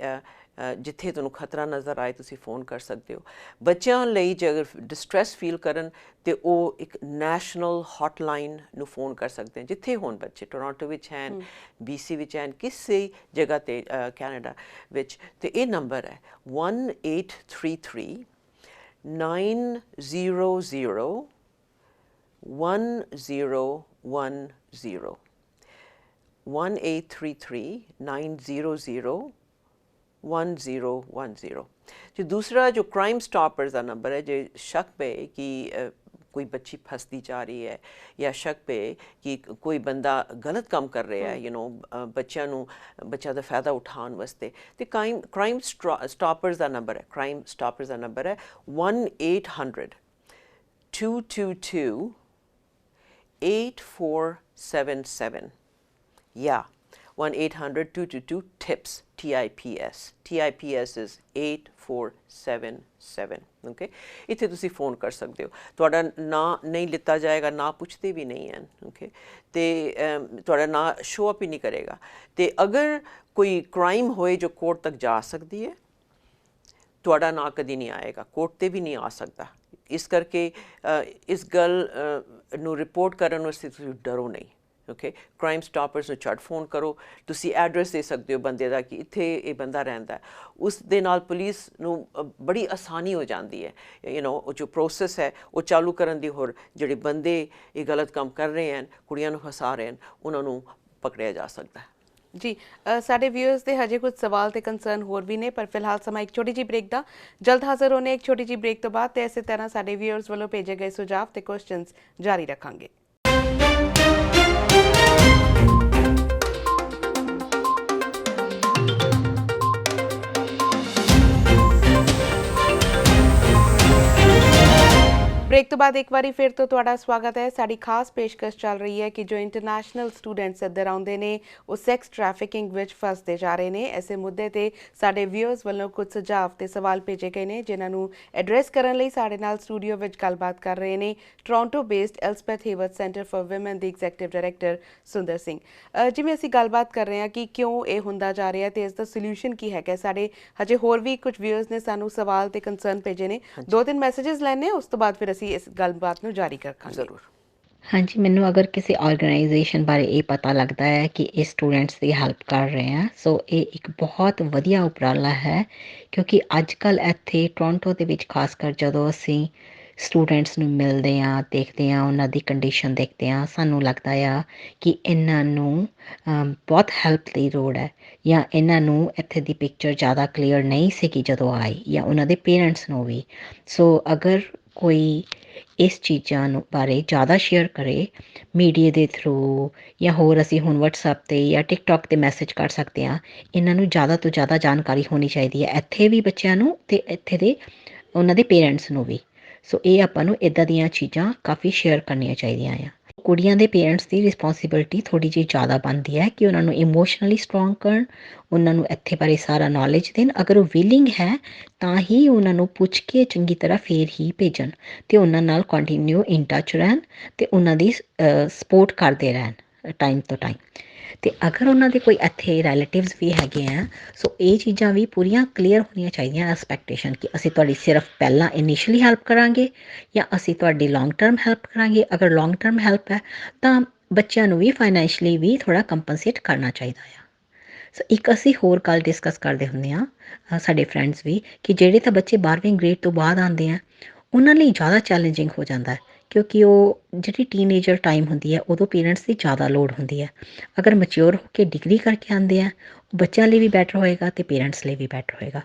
ਜਿੱਥੇ ਤੁਹਾਨੂੰ ਖਤਰਾ ਨਜ਼ਰ ਆਏ ਤੁਸੀਂ ਫ਼ੋਨ ਕਰ ਸਕਦੇ ਹੋ। ਬੱਚਿਆਂ ਲਈ ਜੇ ਅਗਰ ਡਿਸਟਰੈਸ ਫੀਲ ਕਰਨ ਤਾਂ ਉਹ ਇੱਕ ਨੈਸ਼ਨਲ ਹੌਟਲਾਈਨ ਨੂੰ ਫ਼ੋਨ ਕਰ ਸਕਦੇ ਹਨ, ਜਿੱਥੇ ਹੋਣ ਬੱਚੇ, ਟੋਰਾਂਟੋ ਵਿੱਚ ਹਨ, BC ਵਿੱਚ ਹਨ, ਕਿਸੇ ਜਗ੍ਹਾ 'ਤੇ ਕੈਨੇਡਾ ਵਿੱਚ। ਅਤੇ ਇਹ ਨੰਬਰ ਹੈ 1833 900 1010 1833 900 1010। जो दूसरा जो क्राइम स्टॉपर्स का नंबर है, जो शक पे कि कोई बच्ची फंसती जा रही है, या शक पे कि कोई बंदा गलत काम कर रहा है, बच्चों का फायदा उठाने वास्ते, तो क्राइम स्टॉपर्स का नंबर है, 1800 222 8477 या 1-800-222-TIPS, TIPS. TIPS is 8477. Okay, ਇੱਥੇ ਤੁਸੀਂ ਫ਼ੋਨ ਕਰ ਸਕਦੇ ਹੋ। ਤੁਹਾਡਾ ਨਾਂ ਨਹੀਂ ਲਿੱਤਾ ਜਾਏਗਾ, ਨਾਂ ਪੁੱਛਦੇ ਵੀ ਨਹੀਂ ਹਨ। ਓਕੇ, ਅਤੇ ਤੁਹਾਡਾ ਨਾਂ ਸ਼ੋ ਅਪ ਹੀ ਨਹੀਂ ਕਰੇਗਾ। ਅਤੇ ਅਗਰ ਕੋਈ ਕ੍ਰਾਈਮ ਹੋਏ ਜੋ ਕੋਰਟ ਤੱਕ ਜਾ ਸਕਦੀ ਹੈ, ਤੁਹਾਡਾ ਨਾਂ ਕਦੀ ਨਹੀਂ ਆਏਗਾ, ਕੋਰਟ 'ਤੇ ਵੀ ਨਹੀਂ ਆ ਸਕਦਾ। ਇਸ ਕਰਕੇ ਇਸ ਗੱਲ ਨੂੰ ਰਿਪੋਰਟ ਕਰਨ ਵਾਸਤੇ ਤੁਸੀਂ ਡਰੋ ਨਹੀਂ। ਓਕੇ, ਕ੍ਰਾਈਮ ਸਟਾਪਰਸ ਨੂੰ ਝੱਟ ਫੋਨ ਕਰੋ। ਤੁਸੀਂ ਐਡਰੈਸ ਦੇ ਸਕਦੇ ਹੋ ਬੰਦੇ ਦਾ ਕਿ ਇੱਥੇ ਇਹ ਬੰਦਾ ਰਹਿੰਦਾ। ਉਸ ਦੇ ਨਾਲ ਪੁਲਿਸ ਨੂੰ ਬੜੀ ਆਸਾਨੀ ਹੋ ਜਾਂਦੀ ਹੈ। ਉਹ ਜੋ ਪ੍ਰੋਸੈਸ ਹੈ ਉਹ ਚਾਲੂ ਕਰਨ ਦੀ। ਹੋਰ ਜਿਹੜੇ ਬੰਦੇ ਇਹ ਗਲਤ ਕੰਮ ਕਰ ਰਹੇ ਹਨ, ਕੁੜੀਆਂ ਨੂੰ ਫਸਾ ਰਹੇ ਹਨ, ਉਹਨਾਂ ਨੂੰ ਪਕੜਿਆ ਜਾ ਸਕਦਾ ਹੈ। ਜੀ, ਸਾਡੇ ਵਿਊਅਰਸ ਦੇ ਹਜੇ ਕੁਝ ਸਵਾਲ ਤੇ ਕੰਸਰਨ ਹੋਰ ਵੀ ਨੇ, ਪਰ ਫਿਲਹਾਲ ਸਮਾਂ ਇੱਕ ਛੋਟੀ ਜਿਹੀ ਬ੍ਰੇਕ ਦਾ। ਜਲਦ ਹਾਜ਼ਰ ਹੋਣੇ ਇੱਕ ਛੋਟੀ ਜਿਹੀ ਬ੍ਰੇਕ ਤੋਂ ਬਾਅਦ, ਤੇ ਇਸੇ ਤਰ੍ਹਾਂ ਸਾਡੇ ਵਿਊਅਰਸ ਵੱਲੋਂ ਭੇਜੇ ਗਏ ਸੁਝਾਅ ਤੇ ਕੁਐਸਚਨਸ ਜਾਰੀ ਰੱਖਾਂਗੇ। ਬ੍ਰੇਕ ਤੋਂ ਬਾਅਦ ਇੱਕ ਵਾਰੀ ਫਿਰ ਤੋਂ ਤੁਹਾਡਾ ਸਵਾਗਤ ਹੈ। ਸਾਡੀ ਖਾਸ ਪੇਸ਼ਕਸ਼ ਚੱਲ ਰਹੀ ਹੈ ਕਿ ਜੋ ਇੰਟਰਨੈਸ਼ਨਲ ਸਟੂਡੈਂਟਸ ਇੱਧਰ ਆਉਂਦੇ ਨੇ ਉਹ ਸੈਕਸ ਟ੍ਰੈਫਿਕਿੰਗ ਵਿੱਚ ਫਸਦੇ ਜਾ ਰਹੇ ਨੇ। ਇਸੇ ਮੁੱਦੇ ਤੇ ਸਾਡੇ ਵਿਊਅਰਸ ਵੱਲੋਂ ਕੁਝ ਸੁਝਾਅ ਤੇ ਸਵਾਲ ਭੇਜੇ ਗਏ ਨੇ, ਜਿਨ੍ਹਾਂ ਨੂੰ ਐਡਰੈਸ ਕਰਨ ਲਈ ਸਾਡੇ ਨਾਲ ਸਟੂਡੀਓ ਵਿੱਚ ਗੱਲਬਾਤ ਕਰ ਰਹੇ ਨੇ Toronto based Elspeth Heyward centre for women ਦੇ ਐਗਜ਼ੈਕਟਿਵ ਡਾਇਰੈਕਟਰ ਸੁੰਦਰ ਸਿੰਘ। ਜਿਵੇਂ ਅਸੀਂ ਗੱਲਬਾਤ ਕਰ ਰਹੇ ਹਾਂ ਕਿ ਕਿਉਂ ਇਹ ਹੁੰਦਾ ਜਾ ਰਿਹਾ ਤੇ ਇਸ ਦਾ ਸੋਲੂਸ਼ਨ ਕੀ ਹੈਗਾ, ਸਾਡੇ ਹਜੇ ਹੋਰ ਵੀ ਕੁਝ ਵਿਊਅਰਸ ਨੇ ਸਾਨੂੰ ਸਵਾਲ ਤੇ ਕੰਸਰਨ ਭੇਜੇ ਨੇ। 2-3 ਮੈਸੇजेस ਲੈਣੇ, ਉਸ ਤੋਂ ਬਾਅਦ ਫਿਰ ਅਸੀਂ ਇਸ ਗੱਲਬਾਤ ਨੂੰ ਜਾਰੀ ਰੱਖਾਂਗੇ। ਜ਼ਰੂਰ। ਹਾਂਜੀ, ਮੈਨੂੰ ਅਗਰ ਕਿਸੇ ਆਰਗੇਨਾਈਜੇਸ਼ਨ ਬਾਰੇ ਇਹ ਪਤਾ ਲੱਗਦਾ ਹੈ ਕਿ ਇਹ ਸਟੂਡੈਂਟਸ ਦੀ ਹੈਲਪ ਕਰ ਰਹੇ ਆ, ਸੋ ਇਹ ਇੱਕ ਬਹੁਤ ਵਧੀਆ ਉਪਰਾਲਾ ਹੈ। ਕਿਉਂਕਿ ਅੱਜ ਕੱਲ੍ਹ ਇੱਥੇ ਟੋਰਾਂਟੋ ਦੇ ਵਿੱਚ ਖਾਸ ਕਰ ਜਦੋਂ ਅਸੀਂ ਸਟੂਡੈਂਟਸ ਨੂੰ ਮਿਲਦੇ ਹਾਂ, ਦੇਖਦੇ ਹਾਂ, ਉਹਨਾਂ ਦੀ ਕੰਡੀਸ਼ਨ ਦੇਖਦੇ ਹਾਂ, ਸਾਨੂੰ ਲੱਗਦਾ ਆ ਕਿ ਇਹਨਾਂ ਨੂੰ ਬਹੁਤ ਹੈਲਪ ਦੀ ਲੋੜ ਹੈ, ਜਾਂ ਇਹਨਾਂ ਨੂੰ ਇੱਥੇ ਦੀ ਪਿਕਚਰ ਜ਼ਿਆਦਾ ਕਲੀਅਰ ਨਹੀਂ ਸੀਗੀ ਜਦੋਂ ਆਈ, ਜਾਂ ਉਹਨਾਂ ਦੇ ਪੇਰੈਂਟਸ ਨੂੰ ਵੀ। ਸੋ ਅਗਰ ਕੋਈ ਇਸ ਚੀਜ਼ਾਂ ਨੂੰ ਬਾਰੇ ਜ਼ਿਆਦਾ ਸ਼ੇਅਰ ਕਰੇ ਮੀਡੀਆ ਦੇ ਥਰੂ, ਜਾਂ ਹੋਰ ਅਸੀਂ ਹੁਣ ਵਟਸਐਪ 'ਤੇ ਜਾਂ ਟਿਕਟੋਕ 'ਤੇ ਮੈਸੇਜ ਕਰ ਸਕਦੇ ਹਾਂ। ਇਹਨਾਂ ਨੂੰ ਜ਼ਿਆਦਾ ਤੋਂ ਜ਼ਿਆਦਾ ਜਾਣਕਾਰੀ ਹੋਣੀ ਚਾਹੀਦੀ ਹੈ, ਇੱਥੇ ਵੀ ਬੱਚਿਆਂ ਨੂੰ ਅਤੇ ਇੱਥੇ ਦੇ ਉਹਨਾਂ ਦੇ ਪੇਰੈਂਟਸ ਨੂੰ ਵੀ। ਸੋ ਇਹ ਆਪਾਂ ਨੂੰ ਇੱਦਾਂ ਦੀਆਂ ਚੀਜ਼ਾਂ ਕਾਫੀ ਸ਼ੇਅਰ ਕਰਨੀਆਂ ਚਾਹੀਦੀਆਂ ਆ। ਕੁੜੀਆਂ ਦੇ ਪੇਰੈਂਟਸ ਦੀ ਰਿਸਪੋਂਸੀਬਿਲਿਟੀ ਥੋੜ੍ਹੀ ਜਿਹੀ ਜ਼ਿਆਦਾ ਬਣਦੀ ਹੈ ਕਿ ਉਹਨਾਂ ਨੂੰ ਇਮੋਸ਼ਨਲੀ ਸਟਰੋਂਗ ਕਰਨ, ਉਹਨਾਂ ਨੂੰ ਇੱਥੇ ਬਾਰੇ ਸਾਰਾ ਨੌਲੇਜ ਦੇਣ। ਅਗਰ ਉਹ ਵਿਲਿੰਗ ਹੈ ਤਾਂ ਹੀ ਉਹਨਾਂ ਨੂੰ ਪੁੱਛ ਕੇ ਚੰਗੀ ਤਰ੍ਹਾਂ ਫੇਰ ਹੀ ਭੇਜਣ, ਅਤੇ ਉਹਨਾਂ ਨਾਲ ਕੰਟੀਨਿਊ ਇਨ ਟੱਚ ਰਹਿਣ ਅਤੇ ਉਹਨਾਂ ਦੀ ਸਪੋਰਟ ਕਰਦੇ ਰਹਿਣ ਟਾਈਮ ਤੋਂ ਟਾਈਮ। ਅਤੇ ਅਗਰ ਉਹਨਾਂ ਦੇ ਕੋਈ ਇੱਥੇ ਰਿਲੇਟਿਵਸ ਵੀ ਹੈਗੇ ਆ, ਸੋ ਇਹ ਚੀਜ਼ਾਂ ਵੀ ਪੂਰੀਆਂ ਕਲੀਅਰ ਹੋਣੀਆਂ ਚਾਹੀਦੀਆਂ ਐਕਸਪੈਕਟੇਸ਼ਨ, ਕਿ ਅਸੀਂ ਤੁਹਾਡੀ ਸਿਰਫ ਪਹਿਲਾਂ ਇਨੀਸ਼ੀਅਲੀ ਹੈਲਪ ਕਰਾਂਗੇ ਜਾਂ ਅਸੀਂ ਤੁਹਾਡੀ ਲੌਂਗ ਟਰਮ ਹੈਲਪ ਕਰਾਂਗੇ। ਅਗਰ ਲੌਂਗ ਟਰਮ ਹੈਲਪ ਹੈ ਤਾਂ ਬੱਚਿਆਂ ਨੂੰ ਵੀ ਫਾਈਨੈਂਸ਼ਲੀ ਵੀ ਥੋੜ੍ਹਾ ਕੰਪਨਸੇਟ ਕਰਨਾ ਚਾਹੀਦਾ ਆ। ਸੋ ਇੱਕ ਅਸੀਂ ਹੋਰ ਗੱਲ ਡਿਸਕਸ ਕਰਦੇ ਹੁੰਦੇ ਹਾਂ ਸਾਡੇ ਫਰੈਂਡਸ ਵੀ, ਕਿ ਜਿਹੜੇ ਤਾਂ ਬੱਚੇ 12ਵੀਂ ਗ੍ਰੇਡ ਤੋਂ ਬਾਅਦ ਆਉਂਦੇ ਆ, ਉਹਨਾਂ ਲਈ ਜ਼ਿਆਦਾ ਚੈਲੰਜਿੰਗ ਹੋ ਜਾਂਦਾ ਹੈ ਕਿਉਂਕਿ ਉਹ ਜਿਹੜੀ ਟੀਨੇਜਰ ਟਾਈਮ ਹੁੰਦੀ ਹੈ ਉਦੋਂ ਪੇਰੈਂਟਸ ਦੀ ਜ਼ਿਆਦਾ ਲੋੜ ਹੁੰਦੀ ਹੈ। ਅਗਰ ਮੈਚਿਓਰ ਹੋ ਕੇ ਡਿਗਰੀ ਕਰਕੇ ਆਉਂਦੇ ਆ, ਬੱਚਿਆਂ ਲਈ ਵੀ ਬੈਟਰ ਹੋਏਗਾ ਅਤੇ ਪੇਰੈਂਟਸ ਲਈ ਵੀ ਬੈਟਰ ਹੋਏਗਾ।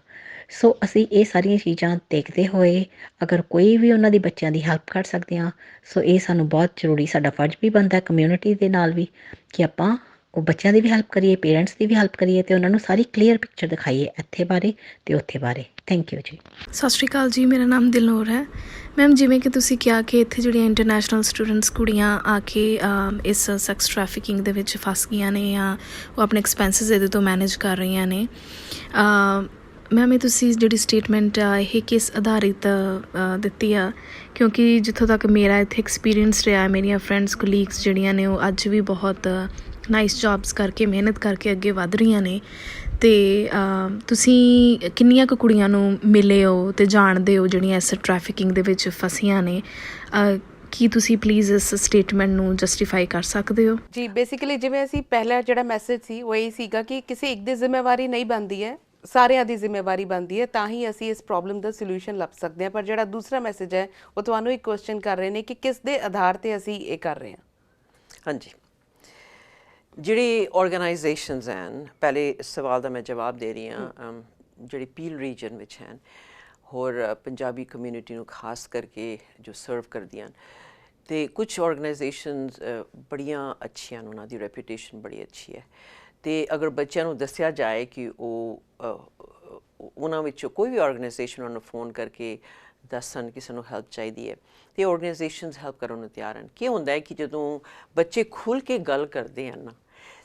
ਸੋ ਅਸੀਂ ਇਹ ਸਾਰੀਆਂ ਚੀਜ਼ਾਂ ਦੇਖਦੇ ਹੋਏ ਅਗਰ ਕੋਈ ਵੀ ਉਹਨਾਂ ਦੀ ਬੱਚਿਆਂ ਦੀ ਹੈਲਪ ਕਰ ਸਕਦੇ ਹਾਂ, ਸੋ ਇਹ ਸਾਨੂੰ ਬਹੁਤ ਜ਼ਰੂਰੀ, ਸਾਡਾ ਫਰਜ਼ ਵੀ ਬਣਦਾ ਕਮਿਊਨਿਟੀ ਦੇ ਨਾਲ ਵੀ, ਕਿ ਆਪਾਂ ਉਹ ਬੱਚਿਆਂ ਦੀ ਵੀ ਹੈਲਪ ਕਰੀਏ, ਪੇਰੈਂਟਸ ਦੀ ਵੀ ਹੈਲਪ ਕਰੀਏ ਅਤੇ ਉਹਨਾਂ ਨੂੰ ਸਾਰੀ ਕਲੀਅਰ ਪਿਕਚਰ ਦਿਖਾਈਏ ਇੱਥੇ ਬਾਰੇ ਅਤੇ ਉੱਥੇ ਬਾਰੇ। ਥੈਂਕ ਯੂ ਜੀ। ਸਤਿ ਸ਼੍ਰੀ ਅਕਾਲ ਜੀ, ਮੇਰਾ ਨਾਮ ਦਿਲਨੂਰ ਹੈ। ਮੈਮ, ਜਿਵੇਂ ਕਿ ਤੁਸੀਂ ਕਿਹਾ ਕਿ ਇੱਥੇ ਜਿਹੜੀਆਂ ਇੰਟਰਨੈਸ਼ਨਲ ਸਟੂਡੈਂਟਸ ਕੁੜੀਆਂ ਆ ਕੇ ਇਸ ਸੈਕਸ ਟਰੈਫਿਕਿੰਗ ਦੇ ਵਿੱਚ ਫਸ ਗਈਆਂ ਨੇ ਜਾਂ ਉਹ ਆਪਣੇ ਐਕਸਪੈਂਸਿਸ ਇਹਦੇ ਤੋਂ ਮੈਨੇਜ ਕਰ ਰਹੀਆਂ ਨੇ, ਮੈਮ ਇਹ ਤੁਸੀਂ ਜਿਹੜੀ ਸਟੇਟਮੈਂਟ ਆ ਇਹ ਕਿਸ ਆਧਾਰਿਤ ਦਿੱਤੀ ਆ? ਕਿਉਂਕਿ ਜਿੱਥੋਂ ਤੱਕ ਮੇਰਾ ਇੱਥੇ ਐਕਸਪੀਰੀਅੰਸ ਰਿਹਾ, ਮੇਰੀਆਂ ਫਰੈਂਡਸ ਕੋਲੀਗਸ ਜਿਹੜੀਆਂ ਨੇ ਉਹ ਅੱਜ ਵੀ ਬਹੁਤ ਨਾਈਸ ਜੋਬਸ ਕਰਕੇ, ਮਿਹਨਤ ਕਰਕੇ ਅੱਗੇ ਵੱਧ ਰਹੀਆਂ ਨੇ। ਅਤੇ ਤੁਸੀਂ ਕਿੰਨੀਆਂ ਕੁ ਕੁੜੀਆਂ ਨੂੰ ਮਿਲੇ ਹੋ ਅਤੇ ਜਾਣਦੇ ਹੋ ਜਿਹੜੀਆਂ ਇਸ ਟਰੈਫਿਕਿੰਗ ਦੇ ਵਿੱਚ ਫਸੀਆਂ ਨੇ? ਕੀ ਤੁਸੀਂ ਪਲੀਜ਼ ਇਸ ਸਟੇਟਮੈਂਟ ਨੂੰ ਜਸਟੀਫਾਈ ਕਰ ਸਕਦੇ ਹੋ? ਜੀ, ਬੇਸਿਕਲੀ ਜਿਵੇਂ ਅਸੀਂ ਪਹਿਲਾ ਜਿਹੜਾ ਮੈਸੇਜ ਸੀ ਉਹ ਇਹ ਸੀਗਾ ਕਿ ਕਿਸੇ ਇੱਕ ਦੀ ਜ਼ਿੰਮੇਵਾਰੀ ਨਹੀਂ ਬਣਦੀ ਹੈ, ਸਾਰਿਆਂ ਦੀ ਜ਼ਿੰਮੇਵਾਰੀ ਬਣਦੀ ਹੈ, ਤਾਂ ਹੀ ਅਸੀਂ ਇਸ ਪ੍ਰੋਬਲਮ ਦਾ ਸੋਲੂਸ਼ਨ ਲੱਭ ਸਕਦੇ ਹਾਂ। ਪਰ ਜਿਹੜਾ ਦੂਸਰਾ ਮੈਸੇਜ ਹੈ ਉਹ ਤੁਹਾਨੂੰ ਇੱਕ ਕੁਐਸਚਨ ਕਰ ਰਹੇ ਨੇ ਕਿ ਕਿਸ ਦੇ ਆਧਾਰ 'ਤੇ ਅਸੀਂ ਇਹ ਕਰ ਰਹੇ ਹਾਂ। ਹਾਂਜੀ, ਜਿਹੜੀ ਆਰਗੇਨਾਈਜੇਸ਼ਨਸ ਹਨ, ਪਹਿਲੇ ਸਵਾਲ ਦਾ ਮੈਂ ਜਵਾਬ ਦੇ ਰਹੀ ਹਾਂ, ਜਿਹੜੀ ਪੀਲ ਰੀਜਨ ਵਿੱਚ ਹਨ, ਹੋਰ ਪੰਜਾਬੀ ਕਮਿਊਨਿਟੀ ਨੂੰ ਖਾਸ ਕਰਕੇ ਜੋ ਸਰਵ ਕਰਦੀਆਂ ਹਨ, ਅਤੇ ਕੁਛ ਆਰਗੇਨਾਈਜੇਸ਼ਨਸ ਬੜੀਆਂ ਅੱਛੀਆਂ ਹਨ, ਉਹਨਾਂ ਦੀ ਰੈਪੂਟੇਸ਼ਨ ਬੜੀ ਅੱਛੀ ਹੈ। ਅਤੇ ਅਗਰ ਬੱਚਿਆਂ ਨੂੰ ਦੱਸਿਆ ਜਾਏ ਕਿ ਉਹਨਾਂ ਵਿੱਚੋਂ ਕੋਈ ਵੀ ਆਰਗੇਨਾਈਜੇਸ਼ਨ ਉਹਨਾਂ ਨੂੰ ਫੋਨ ਕਰਕੇ ਦੱਸਣ ਕਿ ਸਾਨੂੰ ਹੈਲਪ ਚਾਹੀਦੀ ਹੈ, ਅਤੇ ਆਰਗੇਨਾਈਜੇਸ਼ਨਸ ਹੈਲਪ ਕਰਨ ਨੂੰ ਤਿਆਰ ਹਨ। ਕੀ ਹੁੰਦਾ ਹੈ ਕਿ ਜਦੋਂ ਬੱਚੇ ਖੁੱਲ੍ਹ ਕੇ ਗੱਲ ਕਰਦੇ ਹਨ ਨਾ,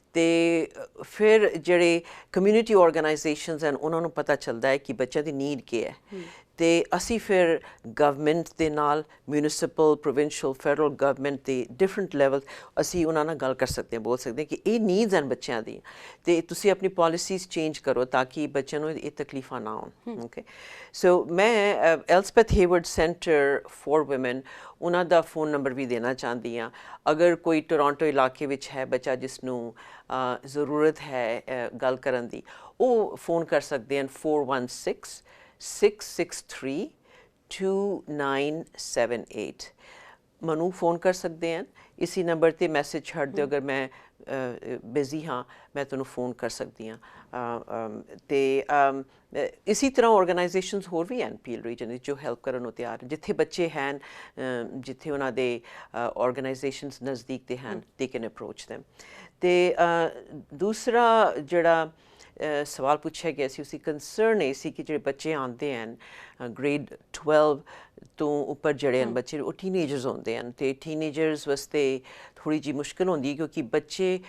ਅਤੇ ਫਿਰ ਜਿਹੜੇ ਕਮਿਊਨਿਟੀ ਆਰਗੇਨਾਈਜੇਸ਼ਨਸ ਹਨ ਉਹਨਾਂ ਨੂੰ ਪਤਾ ਚੱਲਦਾ ਹੈ ਕਿ ਬੱਚਿਆਂ ਦੀ ਨੀਡ ਕੀ ਹੈ, ਅਤੇ ਅਸੀਂ ਫਿਰ ਗਵਰਨਮੈਂਟ ਦੇ ਨਾਲ, ਮਿਊਨਿਸਪਲ, ਪ੍ਰੋਵਿੰਸ਼ੀਅਲ, ਫੈਡਰਲ ਗਵਰਨਮੈਂਟ ਦੇ ਡਿਫਰੈਂਟ ਲੈਵਲ ਅਸੀਂ ਉਹਨਾਂ ਨਾਲ ਗੱਲ ਕਰ ਸਕਦੇ ਹਾਂ, ਬੋਲ ਸਕਦੇ ਹਾਂ ਕਿ ਇਹ ਨੀਡਸ ਹਨ ਬੱਚਿਆਂ ਦੀ, ਅਤੇ ਤੁਸੀਂ ਆਪਣੀ ਪਾਲਿਸੀਜ਼ ਚੇਂਜ ਕਰੋ ਤਾਂ ਕਿ ਬੱਚਿਆਂ ਨੂੰ ਇਹ ਤਕਲੀਫਾਂ ਨਾ ਆਉਣ। ਓਕੇ, ਸੋ ਮੈਂ ਐਲਸਪੈਥ ਹੇਵਰਡ ਸੈਂਟਰ ਫॉर ਵੂਮੈਨ, ਉਹਨਾਂ ਦਾ ਫ਼ੋਨ ਨੰਬਰ ਵੀ ਦੇਣਾ ਚਾਹੁੰਦੀ ਹਾਂ। ਅਗਰ ਕੋਈ ਟੋਰਾਂਟੋ ਇਲਾਕੇ ਵਿੱਚ ਹੈ ਬੱਚਾ ਜਿਸ ਨੂੰ ਜ਼ਰੂਰਤ ਹੈ ਗੱਲ ਕਰਨ ਦੀ, ਉਹ ਫੋਨ ਕਰ ਸਕਦੇ ਹਨ 416-663-2978। ਮੈਨੂੰ ਫੋਨ ਕਰ ਸਕਦੇ ਹਨ, ਇਸੀ ਨੰਬਰ 'ਤੇ ਮੈਸੇਜ ਛੱਡ ਦਿਓ, ਅਗਰ ਮੈਂ ਬਿਜ਼ੀ ਹਾਂ ਮੈਂ ਤੁਹਾਨੂੰ ਫੋਨ ਕਰ ਸਕਦੀ ਹਾਂ। ਅਤੇ ਇਸੀ ਤਰ੍ਹਾਂ ਆਰਗੇਨਾਈਜੇਸ਼ਨਸ ਹੋਰ ਵੀ ਹਨ ਪੀਲ ਰੀਜਨ ਵਿੱਚ ਜੋ ਹੈਲਪ ਕਰਨ ਨੂੰ ਤਿਆਰ, ਜਿੱਥੇ ਬੱਚੇ ਹਨ, ਜਿੱਥੇ ਉਹਨਾਂ ਦੇ ਆਰਗੇਨਾਈਜੇਸ਼ਨਸ ਨਜ਼ਦੀਕ ਦੇ ਹਨ, ਦੇ ਕੈਨ ਅਪਰੋਚ ਦੈਮ। ਅਤੇ ਦੂਸਰਾ ਜਿਹੜਾ ਸਵਾਲ ਪੁੱਛਿਆ ਗਿਆ ਸੀ, ਉਸਦੀ ਕੰਸਰਨ ਇਹ ਸੀ ਕਿ ਜਿਹੜੇ ਬੱਚੇ ਆਉਂਦੇ ਹਨ ਗ੍ਰੇਡ 12 ਤੋਂ ਉੱਪਰ ਜਿਹੜੇ ਹਨ ਬੱਚੇ, ਉਹ ਟੀਨੇਜਰਸ ਹੁੰਦੇ ਹਨ, ਅਤੇ ਟੀਨੇਜਰਸ ਵਾਸਤੇ ਥੋੜ੍ਹੀ ਜਿਹੀ ਮੁਸ਼ਕਿਲ ਹੁੰਦੀ ਹੈ ਕਿਉਂਕਿ ਬੱਚੇ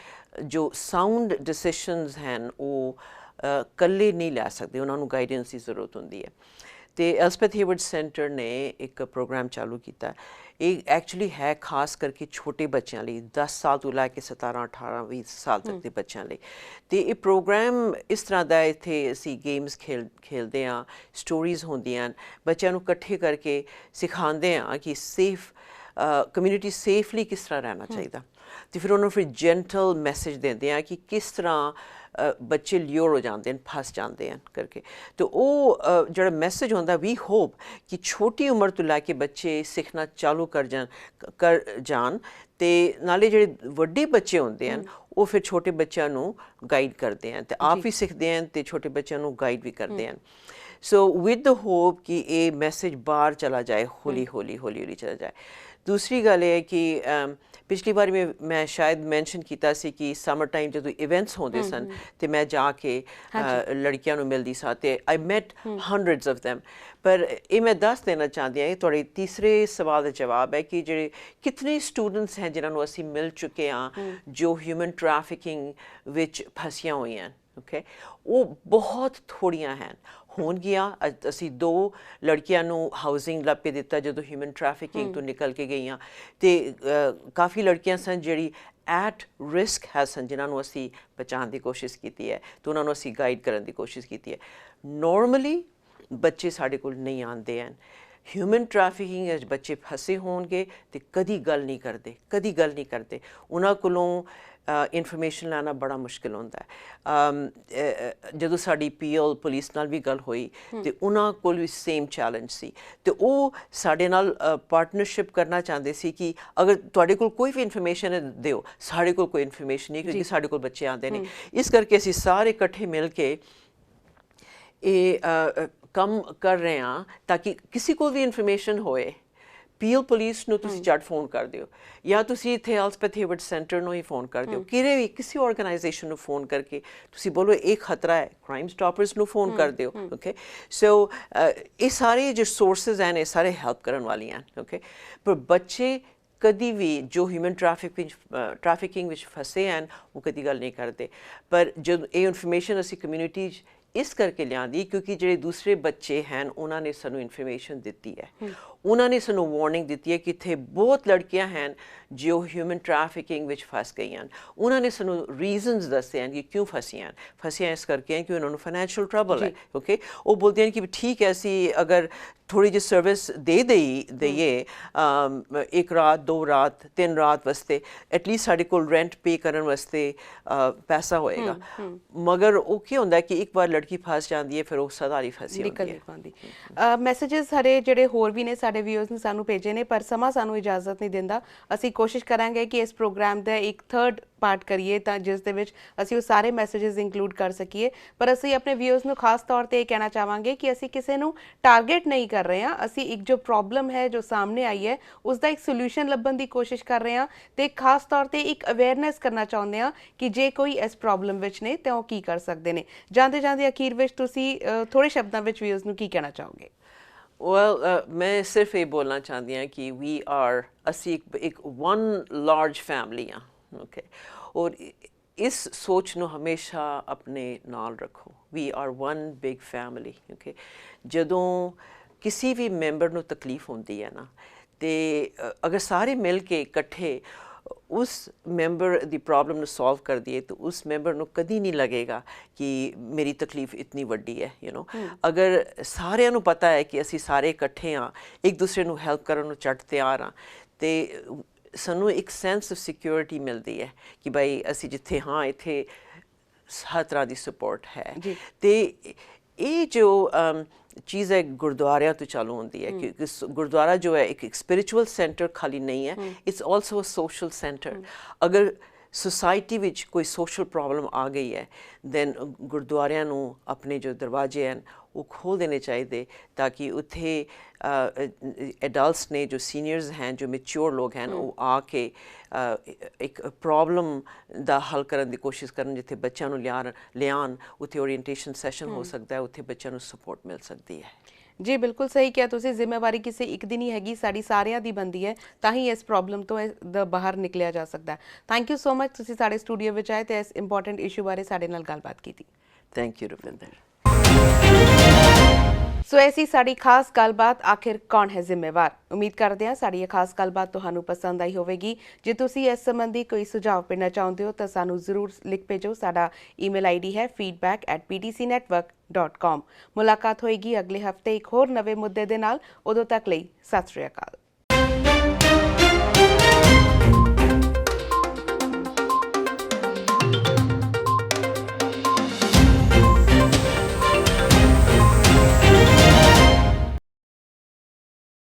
ਜੋ ਸਾਊਂਡ ਡਿਸੀਸ਼ਨਸ ਹਨ ਉਹ ਇਕੱਲੇ ਨਹੀਂ ਲੈ ਸਕਦੇ, ਉਹਨਾਂ ਨੂੰ ਗਾਈਡੈਂਸ ਦੀ ਜ਼ਰੂਰਤ ਹੁੰਦੀ ਹੈ। ਅਤੇ ਐਲਸਪੈਥ ਹੇਵਰਡ ਸੈਂਟਰ ਨੇ ਇੱਕ ਪ੍ਰੋਗਰਾਮ ਚਾਲੂ ਕੀਤਾ, ਇਹ ਐਕਚੁਅਲੀ ਹੈ ਖਾਸ ਕਰਕੇ ਛੋਟੇ ਬੱਚਿਆਂ ਲਈ, 10 ਸਾਲ ਤੋਂ ਲੈ ਕੇ 17, 18, 20 ਸਾਲ ਤੱਕ ਦੇ ਬੱਚਿਆਂ ਲਈ। ਅਤੇ ਇਹ ਪ੍ਰੋਗਰਾਮ ਇਸ ਤਰ੍ਹਾਂ ਦਾ, ਇੱਥੇ ਅਸੀਂ ਗੇਮਸ ਖੇਲਦੇ ਹਾਂ, ਸਟੋਰੀਜ਼ ਹੁੰਦੀਆਂ ਹਨ, ਬੱਚਿਆਂ ਨੂੰ ਇਕੱਠੇ ਕਰਕੇ ਸਿਖਾਉਂਦੇ ਹਾਂ ਕਿ ਸੇਫ ਕਮਿਊਨਿਟੀ ਸੇਫਲੀ ਕਿਸ ਤਰ੍ਹਾਂ ਰਹਿਣਾ ਚਾਹੀਦਾ, ਅਤੇ ਫਿਰ ਉਹਨੂੰ ਫਿਰ ਜੈਂਟਲ ਮੈਸੇਜ ਦਿੰਦੇ ਹਾਂ ਕਿ ਕਿਸ ਤਰ੍ਹਾਂ ਬੱਚੇ ਲਿਓਰ ਹੋ ਜਾਂਦੇ ਹਨ, ਫਸ ਜਾਂਦੇ ਹਨ ਕਰਕੇ। ਅਤੇ ਉਹ ਜਿਹੜਾ ਮੈਸੇਜ ਹੁੰਦਾ, ਵੀ ਹੋਪ ਕਿ ਛੋਟੀ ਉਮਰ ਤੋਂ ਲੈ ਕੇ ਬੱਚੇ ਸਿੱਖਣਾ ਚਾਲੂ ਕਰ ਜਾਣ ਅਤੇ ਨਾਲੇ ਜਿਹੜੇ ਵੱਡੇ ਬੱਚੇ ਹੁੰਦੇ ਹਨ ਉਹ ਫਿਰ ਛੋਟੇ ਬੱਚਿਆਂ ਨੂੰ ਗਾਈਡ ਕਰਦੇ ਹਨ, ਅਤੇ ਆਪ ਵੀ ਸਿੱਖਦੇ ਹਨ ਅਤੇ ਛੋਟੇ ਬੱਚਿਆਂ ਨੂੰ ਗਾਈਡ ਵੀ ਕਰਦੇ ਹਨ। ਸੋ ਵਿਦ ਦ ਹੋਪ ਕਿ ਇਹ ਮੈਸੇਜ ਬਾਹਰ ਚਲਾ ਜਾਏ, ਹੌਲੀ ਹੌਲੀ ਚਲਾ ਜਾਏ। ਦੂਸਰੀ ਗੱਲ ਇਹ ਹੈ ਕਿ ਪਿਛਲੀ ਵਾਰੀ ਮੈਂ ਸ਼ਾਇਦ ਮੈਂਸ਼ਨ ਕੀਤਾ ਸੀ ਕਿ ਸਮਰ ਟਾਈਮ ਜਦੋਂ ਇਵੈਂਟਸ ਹੁੰਦੇ ਸਨ ਅਤੇ ਮੈਂ ਜਾ ਕੇ ਲੜਕੀਆਂ ਨੂੰ ਮਿਲਦੀ ਸਾਂ, ਅਤੇ ਆਈ ਮੈਟ ਹੰਡਰਡਸ ਆਫ ਦੈਮ। ਪਰ ਇਹ ਮੈਂ ਦੱਸ ਦੇਣਾ ਚਾਹੁੰਦੀ ਹਾਂ, ਇਹ ਤੁਹਾਡੇ ਤੀਸਰੇ ਸਵਾਲ ਦਾ ਜਵਾਬ ਹੈ ਕਿ ਜਿਹੜੇ ਕਿਤਨੇ ਸਟੂਡੈਂਟਸ ਹੈ ਜਿਨ੍ਹਾਂ ਨੂੰ ਅਸੀਂ ਮਿਲ ਚੁੱਕੇ ਹਾਂ ਜੋ ਹਿਊਮਨ ਟਰੈਫਿਕਿੰਗ ਵਿੱਚ ਫਸੀਆਂ ਹੋਈਆਂ, ਓਕੇ, ਉਹ ਬਹੁਤ ਥੋੜ੍ਹੀਆਂ ਹਨ। ਹੋਣਗੀਆਂ, ਅਸੀਂ 2 ਲੜਕੀਆਂ ਨੂੰ ਹਾਊਸਿੰਗ ਲੱਭ ਕੇ ਦਿੱਤਾ ਜਦੋਂ ਹਿਊਮਨ ਟਰੈਫਿਕਿੰਗ ਤੋਂ ਨਿਕਲ ਕੇ ਗਈਆਂ, ਅਤੇ ਕਾਫੀ ਲੜਕੀਆਂ ਸਨ ਜਿਹੜੀ ਐਟ ਰਿਸਕ ਹੈ ਸਨ, ਜਿਨ੍ਹਾਂ ਨੂੰ ਅਸੀਂ ਬਚਾਉਣ ਦੀ ਕੋਸ਼ਿਸ਼ ਕੀਤੀ ਹੈ ਅਤੇ ਉਹਨਾਂ ਨੂੰ ਅਸੀਂ ਗਾਈਡ ਕਰਨ ਦੀ ਕੋਸ਼ਿਸ਼ ਕੀਤੀ ਹੈ। ਨੋਰਮਲੀ ਬੱਚੇ ਸਾਡੇ ਕੋਲ ਨਹੀਂ ਆਉਂਦੇ ਹਨ। ਹਿਊਮਨ ਟਰੈਫਿਕਿੰਗ ਵਿੱਚ ਬੱਚੇ ਫਸੇ ਹੋਣਗੇ ਅਤੇ ਕਦੀ ਗੱਲ ਨਹੀਂ ਕਰਦੇ, ਉਹਨਾਂ ਕੋਲੋਂ ਇਨਫੋਰਮੇਸ਼ਨ ਲੈਣਾ ਬੜਾ ਮੁਸ਼ਕਿਲ ਹੁੰਦਾ ਹੈ। ਜਦੋਂ ਸਾਡੀ ਪੀਐਲ ਪੁਲਿਸ ਨਾਲ ਵੀ ਗੱਲ ਹੋਈ ਤੇ ਉਹਨਾਂ ਕੋਲ ਵੀ ਸੇਮ ਚੈਲੰਜ ਸੀ ਤੇ ਉਹ ਸਾਡੇ ਨਾਲ ਪਾਰਟਨਰਸ਼ਿਪ ਕਰਨਾ ਚਾਹੁੰਦੇ ਸੀ ਕਿ ਅਗਰ ਤੁਹਾਡੇ ਕੋਲ ਕੋਈ ਵੀ ਇਨਫੋਰਮੇਸ਼ਨ ਦਿਓ, ਸਾਡੇ ਕੋਲ ਕੋਈ ਇਨਫੋਰਮੇਸ਼ਨ ਨਹੀਂ ਕਿਉਂਕਿ ਸਾਡੇ ਕੋਲ ਬੱਚੇ ਆਉਂਦੇ ਨੇ। ਇਸ ਕਰਕੇ ਅਸੀਂ ਸਾਰੇ ਇਕੱਠੇ ਮਿਲ ਕੇ ਇਹ ਕੰਮ ਕਰ ਰਹੇ ਹਾਂ ਤਾਂ ਕਿ ਕਿਸੇ ਕੋਲ ਵੀ ਇਨਫੋਰਮੇਸ਼ਨ ਹੋਏ ਪੀਐਲ ਪੁਲਿਸ ਨੂੰ ਤੁਸੀਂ ਝੱਟ ਫੋਨ ਕਰ ਦਿਓ ਜਾਂ ਤੁਸੀਂ ਇੱਥੇ ਐਲਸਪੈਥ ਹੇਵਰਡ ਸੈਂਟਰ ਨੂੰ ਹੀ ਫੋਨ ਕਰ ਦਿਓ, ਕਿਰੇ ਵੀ ਕਿਸੇ ਆਰਗੇਨਾਈਜੇਸ਼ਨ ਨੂੰ ਫੋਨ ਕਰਕੇ ਤੁਸੀਂ ਬੋਲੋ ਇਹ ਖਤਰਾ ਹੈ, ਕ੍ਰਾਈਮ ਸਟਾਪਰਸ ਨੂੰ ਫੋਨ ਕਰ ਦਿਓ। ਓਕੇ, ਸੋ ਇਹ ਸਾਰੇ ਜੋ ਸੋਰਸਿਸ ਹਨ ਇਹ ਸਾਰੇ ਹੈਲਪ ਕਰਨ ਵਾਲੀਆਂ। ਓਕੇ, ਪਰ ਬੱਚੇ ਕਦੀ ਵੀ ਜੋ ਹਿਊਮਨ ਟ੍ਰੈਫਿਕਿੰਗ ਵਿੱਚ ਫਸੇ ਹਨ ਉਹ ਕਦੀ ਗੱਲ ਨਹੀਂ ਕਰਦੇ। ਪਰ ਜਦੋਂ ਇਹ ਇਨਫੋਰਮੇਸ਼ਨ ਅਸੀਂ ਕਮਿਊਨਿਟੀ 'ਚ ਇਸ ਕਰਕੇ ਲਿਆਂਦੀ ਕਿਉਂਕਿ ਜਿਹੜੇ ਦੂਸਰੇ ਬੱਚੇ ਹਨ ਉਹਨਾਂ ਨੇ ਸਾਨੂੰ ਇਨਫੋਰਮੇਸ਼ਨ ਦਿੱਤੀ ਹੈ, ਉਹਨਾਂ ਨੇ ਸਾਨੂੰ ਵਾਰਨਿੰਗ ਦਿੱਤੀ ਹੈ ਕਿ ਇੱਥੇ ਬਹੁਤ ਲੜਕੀਆਂ ਹਨ ਜੋ ਹਿਊਮਨ ਟ੍ਰੈਫਿਕਿੰਗ ਵਿੱਚ ਫਸ ਗਈਆਂ। ਉਹਨਾਂ ਨੇ ਸਾਨੂੰ ਰੀਜ਼ਨਸ ਦੱਸੇ ਹਨ ਕਿ ਕਿਉਂ ਫਸੀਆਂ ਇਸ ਕਰਕੇ ਹੈ ਕਿ ਉਹਨਾਂ ਨੂੰ ਫਾਈਨੈਂਸ਼ੀਅਲ ਟਰਬਲ ਹੈ। ਓਕੇ, ਉਹ ਬੋਲਦੇ ਹਨ ਕਿ ਠੀਕ ਹੈ ਅਸੀਂ ਅਗਰ ਥੋੜੀ ਜਿਹੀ ਸਰਵਿਸ ਦੇ ਦਈਏ 1 ਰਾਤ 2 ਰਾਤ 3 ਰਾਤ ਵਾਸਤੇ ਐਟਲੀਸਟ ਸਾਡੇ ਕੋਲ ਰੈਂਟ ਪੇ ਕਰਨ ਵਾਸਤੇ ਪੈਸਾ ਹੋਏਗਾ। ਮਗਰ ਉਹ ਕੀ ਹੁੰਦਾ ਕਿ ਇੱਕ ਵਾਰ ਲੜਕੀ ਫਸ ਜਾਂਦੀ ਹੈ ਫਿਰ ਉਹ ਸਦਾ ਲਈ ਫਸੀ ਹੁੰਦੀ ਹੈ। ਮੈਸੇजेस ਸਾਡੇ ਜਿਹੜੇ ਹੋਰ ਵੀ ਨੇ ਸਾਡੇ ਵਿਊਅਰਸ ਨੇ ਸਾਨੂੰ ਭੇਜੇ ਨੇ ਪਰ ਸਮਾਂ ਸਾਨੂੰ ਇਜਾਜ਼ਤ ਨਹੀਂ ਦਿੰਦਾ। ਅਸੀਂ ਕੋਸ਼ਿਸ਼ ਕਰਾਂਗੇ ਕਿ ਇਸ ਪ੍ਰੋਗਰਾਮ ਦਾ ਇੱਕ 3rd ਪਾਰਟ ਕਰੀਏ ਤਾਂ ਜਿਸ ਦੇ ਵਿੱਚ ਅਸੀਂ ਉਹ ਸਾਰੇ ਮੈਸੇजेस ਇੰਕਲੂਡ ਕਰ ਸਕੀਏ। ਪਰ ਅਸੀਂ ਆਪਣੇ ਵਿਊਅਰਸ ਨੂੰ ਖਾਸ ਤੌਰ ਤੇ ਇਹ ਕਹਿਣਾ ਚਾਹਾਂਗੇ ਕਿ ਅਸੀਂ ਕਿਸੇ ਨੂੰ ਟਾਰਗੇਟ ਨਹੀਂ ਕਰ ਰਹੇ ਹਾਂ, ਅਸੀਂ ਇੱਕ ਜੋ ਪ੍ਰੋਬਲਮ ਹੈ ਜੋ ਸਾਹਮਣੇ ਆਈ ਹੈ ਉਸ ਦਾ ਇੱਕ ਸੋਲੂਸ਼ਨ ਲੱਭਣ ਦੀ ਕੋਸ਼ਿਸ਼ ਕਰ ਰਹੇ ਹਾਂ ਤੇ ਖਾਸ ਤੌਰ ਤੇ ਇੱਕ ਅਵੇਅਰਨੈਸ ਕਰਨਾ ਚਾਹੁੰਦੇ ਹਾਂ ਕਿ ਜੇ ਕੋਈ ਇਸ ਪ੍ਰੋਬਲਮ ਵਿੱਚ ਨੇ ਤਾਂ ਉਹ ਕੀ ਕਰ ਸਕਦੇ ਨੇ। ਜਾਂਦੇ ਜਾਂਦੇ ਅਖੀਰ ਵਿੱਚ ਤੁਸੀਂ ਥੋੜੇ ਸ਼ਬਦਾਂ ਵਿੱਚ ਵਿਊਅਰਸ ਨੂੰ ਕੀ ਕਹਿਣਾ ਚਾਹੋਗੇ? ਮੈਂ ਸਿਰਫ ਇਹ ਬੋਲਣਾ ਚਾਹੁੰਦੀ ਹਾਂ ਕਿ ਅਸੀਂ ਇੱਕ ਵਨ ਲਾਰਜ ਫੈਮਿਲੀ ਹਾਂ। ਓਕੇ, ਔਰ ਇਸ ਸੋਚ ਨੂੰ ਹਮੇਸ਼ਾ ਆਪਣੇ ਨਾਲ ਰੱਖੋ। We are one big family. Okay, ਜਦੋਂ ਕਿਸੇ ਵੀ ਮੈਂਬਰ ਨੂੰ ਤਕਲੀਫ ਹੁੰਦੀ ਹੈ ਨਾ ਤੇ ਅਗਰ ਸਾਰੇ ਮਿਲ ਕੇ ਇਕੱਠੇ ਉਸ ਮੈਂਬਰ ਦੀ ਪ੍ਰੋਬਲਮ ਨੂੰ ਸੋਲਵ ਕਰ ਦਈਏ ਤਾਂ ਉਸ ਮੈਂਬਰ ਨੂੰ ਕਦੀ ਨਹੀਂ ਲੱਗੇਗਾ ਕਿ ਮੇਰੀ ਤਕਲੀਫ ਇਤਨੀ ਵੱਡੀ ਹੈ। ਅਗਰ ਸਾਰਿਆਂ ਨੂੰ ਪਤਾ ਹੈ ਕਿ ਅਸੀਂ ਸਾਰੇ ਇਕੱਠੇ ਹਾਂ, ਇੱਕ ਦੂਸਰੇ ਨੂੰ ਹੈਲਪ ਕਰਨ ਨੂੰ ਝੱਟ ਤਿਆਰ ਹਾਂ ਤੇ ਸਾਨੂੰ ਇੱਕ ਸੈਂਸ ਆਫ ਸਿਕਿਉਰਿਟੀ ਮਿਲਦੀ ਹੈ ਕਿ ਭਾਈ ਅਸੀਂ ਜਿੱਥੇ ਹਾਂ ਇੱਥੇ ਹਰ ਤਰ੍ਹਾਂ ਦੀ ਸਪੋਰਟ ਹੈ। ਤੇ ਇਹ ਜੋ ਚੀਜ਼ ਹੈ ਗੁਰਦੁਆਰਿਆਂ ਤੋਂ ਚਾਲੂ ਹੁੰਦੀ ਹੈ ਕਿਉਂਕਿ ਗੁਰਦੁਆਰਾ ਜੋ ਹੈ ਇੱਕ ਸਪਿਰਿਚੁਅਲ ਸੈਂਟਰ ਖਾਲੀ ਨਹੀਂ ਹੈ, it's also a social centre. ਅਗਰ ਸੁਸਾਇਟੀ ਵਿੱਚ ਕੋਈ ਸੋਸ਼ਲ ਪ੍ਰੋਬਲਮ ਆ ਗਈ ਹੈ ਦੈਨ ਗੁਰਦੁਆਰਿਆਂ ਨੂੰ ਆਪਣੇ ਜੋ ਦਰਵਾਜ਼ੇ ਹਨ ਉਹ ਖੋਲ੍ਹ ਦੇਣੇ ਚਾਹੀਦੇ ਤਾਂ ਕਿ ਉੱਥੇ ਐਡਲਟਸ ਨੇ ਜੋ ਸੀਨੀਅਰਸ ਹਨ ਜੋ ਮੈਚਿਓਰ ਲੋਕ ਹਨ ਉਹ ਆ ਕੇ ਇੱਕ ਪ੍ਰੋਬਲਮ ਦਾ ਹੱਲ ਕਰਨ ਦੀ ਕੋਸ਼ਿਸ਼ ਕਰਨ। ਜਿੱਥੇ ਬੱਚਿਆਂ ਨੂੰ ਲਿਆਉਣ ਉੱਥੇ ਓਰੀਐਂਟੇਸ਼ਨ ਸੈਸ਼ਨ ਹੋ ਸਕਦਾ ਹੈ, ਉੱਥੇ ਬੱਚਿਆਂ ਨੂੰ ਸਪੋਰਟ ਮਿਲ ਸਕਦੀ ਹੈ। ਜੀ ਬਿਲਕੁਲ ਸਹੀ ਕਿਹਾ ਤੁਸੀਂ। ਜ਼ਿੰਮੇਵਾਰੀ ਕਿਸੇ ਇੱਕ ਦੀ ਨਹੀਂ ਹੈਗੀ, ਸਾਡੀ ਸਾਰਿਆਂ ਦੀ ਬਣਦੀ ਹੈ ਤਾਂ ਹੀ ਇਸ ਪ੍ਰੋਬਲਮ ਤੋਂ ਬਾਹਰ ਨਿਕਲਿਆ ਜਾ ਸਕਦਾ। ਥੈਂਕ ਯੂ ਸੋ ਮਚ ਤੁਸੀਂ ਸਾਡੇ ਸਟੂਡੀਓ ਵਿੱਚ ਆਏ ਤੇ ਇਸ ਇੰਪੋਰਟੈਂਟ ਇਸ਼ੂ ਬਾਰੇ ਸਾਡੇ ਨਾਲ ਗੱਲਬਾਤ ਕੀਤੀ। Thank you Rupinder. ਸੋ ਐਸੀ ਸਾਡੀ ਖਾਸ ਗੱਲਬਾਤ ਆਖਿਰ ਕੌਣ ਹੈ ਜ਼ਿੰਮੇਵਾਰ। ਉਮੀਦ ਕਰਦੇ ਹਾਂ ਸਾਡੀ ਇਹ ਖਾਸ ਗੱਲਬਾਤ ਤੁਹਾਨੂੰ ਪਸੰਦ ਆਈ ਹੋਵੇਗੀ। ਜੇ ਤੁਸੀਂ ਇਸ ਸੰਬੰਧੀ ਕੋਈ ਸੁਝਾਅ ਦੇਣਾ ਚਾਹੁੰਦੇ ਹੋ ਤਾਂ ਸਾਨੂੰ ਜ਼ਰੂਰ ਲਿਖ ਭੇਜੋ। ਸਾਡਾ ਈਮੇਲ ਆਈਡੀ ਹੈ feedback@ptcnetwork.com। ਮੁਲਾਕਾਤ ਹੋਏਗੀ ਅਗਲੇ ਹਫਤੇ ਇੱਕ ਹੋਰ ਨਵੇਂ ਮੁੱਦੇ ਦੇ ਨਾਲ। ਉਦੋਂ ਤੱਕ ਲਈ ਸਤਿ ਸ਼੍ਰੀ ਅਕਾਲ।